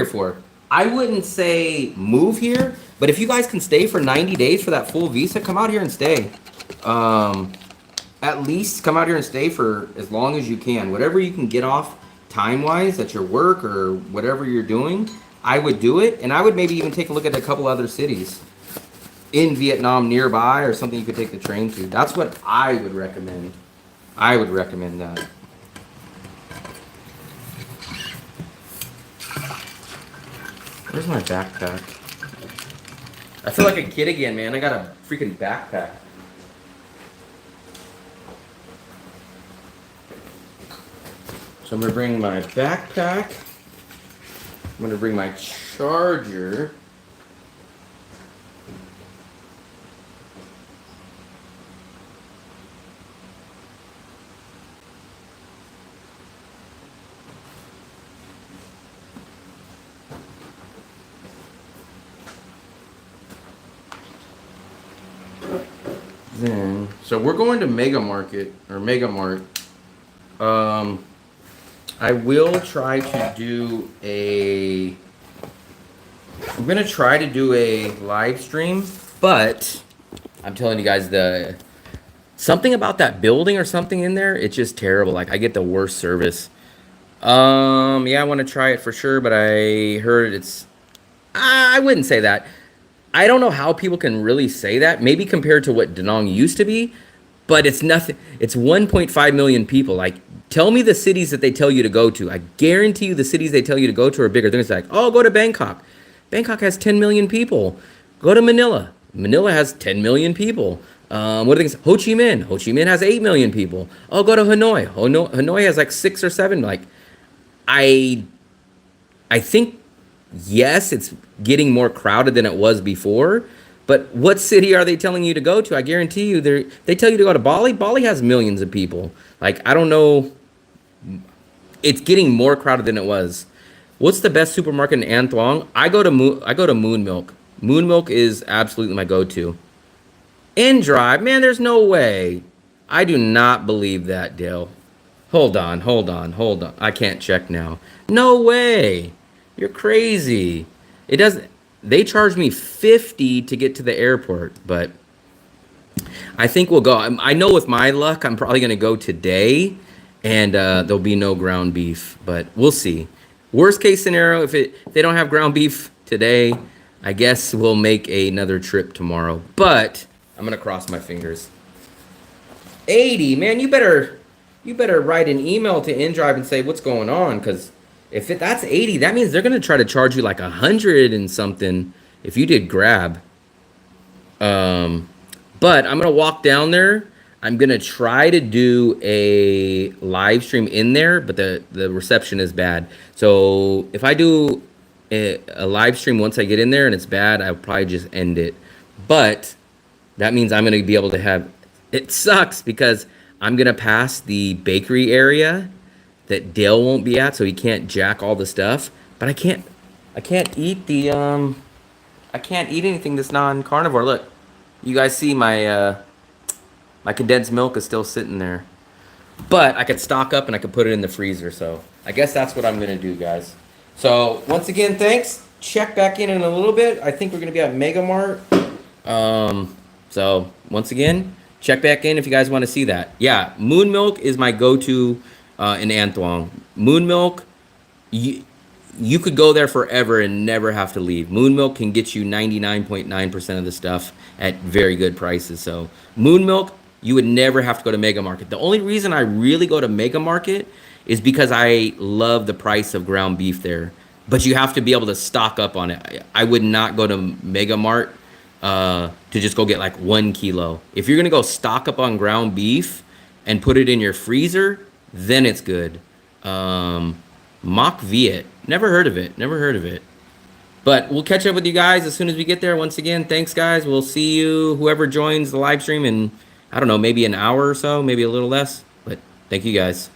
for. I wouldn't say move here, but if you guys can stay for 90 days for that full visa, come out here and stay. At least come out here and stay for as long as you can. Whatever you can get off time-wise at your work or whatever you're doing, I would do it. And I would maybe even take a look at a couple other cities in Vietnam nearby or something you could take the train to. That's what I would recommend. I would recommend that. Where's my backpack? I feel like a kid again, man. I got a freaking backpack. So I'm gonna bring my backpack. I'm gonna bring my charger. Then, so we're going to Mega Market or Mega Mart. I will try to do I'm gonna try to do a live stream, but I'm telling you guys, something about that building or something in there, it's just terrible. Like, I get the worst service. Yeah, I want to try it for sure, but I heard I wouldn't say that. I don't know how people can really say that. Maybe compared to what Da Nang used to be, but it's nothing. It's 1.5 million people. Like, tell me the cities that they tell you to go to. I guarantee you the cities they tell you to go to are bigger. They're like, oh, go to Bangkok. Bangkok has 10 million people. Go to Manila. Manila has 10 million people. What are things? Ho Chi Minh. Ho Chi Minh has 8 million people. Oh, go to Hanoi. Hanoi has like 6 or 7. Like, I think, yes, it's getting more crowded than it was before. But what city are they telling you to go to? I guarantee you, they tell you to go to Bali. Bali has millions of people. Like, I don't know. It's getting more crowded than it was. What's the best supermarket in An Thuong? I go to Moon Milk. Moon Milk is absolutely my go-to. In Drive, man, there's no way. I do not believe that, Dale. Hold on. I can't check now. No way. You're crazy. It doesn't. They charge me $50 to get to the airport, but I think we'll go. I know with my luck, I'm probably going to go today, and there'll be no ground beef, but we'll see. Worst case scenario, if they don't have ground beef today, I guess we'll make another trip tomorrow. But I'm going to cross my fingers. 80, man, you better write an email to InDrive and say what's going on, because if that's 80, that means they're going to try to charge you like 100 and something if you did grab. But I'm gonna walk down there. I'm gonna try to do a live stream in there, but the reception is bad. So if I do a live stream once I get in there and it's bad, I'll probably just end it. But that means I'm gonna be able to have. It sucks because I'm gonna pass the bakery area that Dale won't be at, so he can't jack all the stuff. But I can't eat I can't eat anything that's non-carnivore. Look, you guys see my condensed milk is still sitting there. But I could stock up and I could put it in the freezer. So I guess that's what I'm gonna do, guys. So once again, thanks. Check back in a little bit. I think we're gonna be at Mega Mart. So once again, check back in if you guys want to see that. Yeah, Moon Milk is my go-to in Anthuong. Moon Milk, you could go there forever and never have to leave. Moon Milk can get you 99.9% of the stuff at very good prices. So Moon Milk, you would never have to go to Mega Market. The only reason I really go to Mega Market is because I love the price of ground beef there. But you have to be able to stock up on it. I would not go to Mega Mart to just go get like 1 kilo. If you're gonna go stock up on ground beef and put it in your freezer, then it's good. Mock Viet. Never heard of it. Never heard of it. But we'll catch up with you guys as soon as we get there. Once again, thanks, guys. We'll see you, whoever joins the live stream, in, I don't know, maybe an hour or so, maybe a little less. But thank you, guys.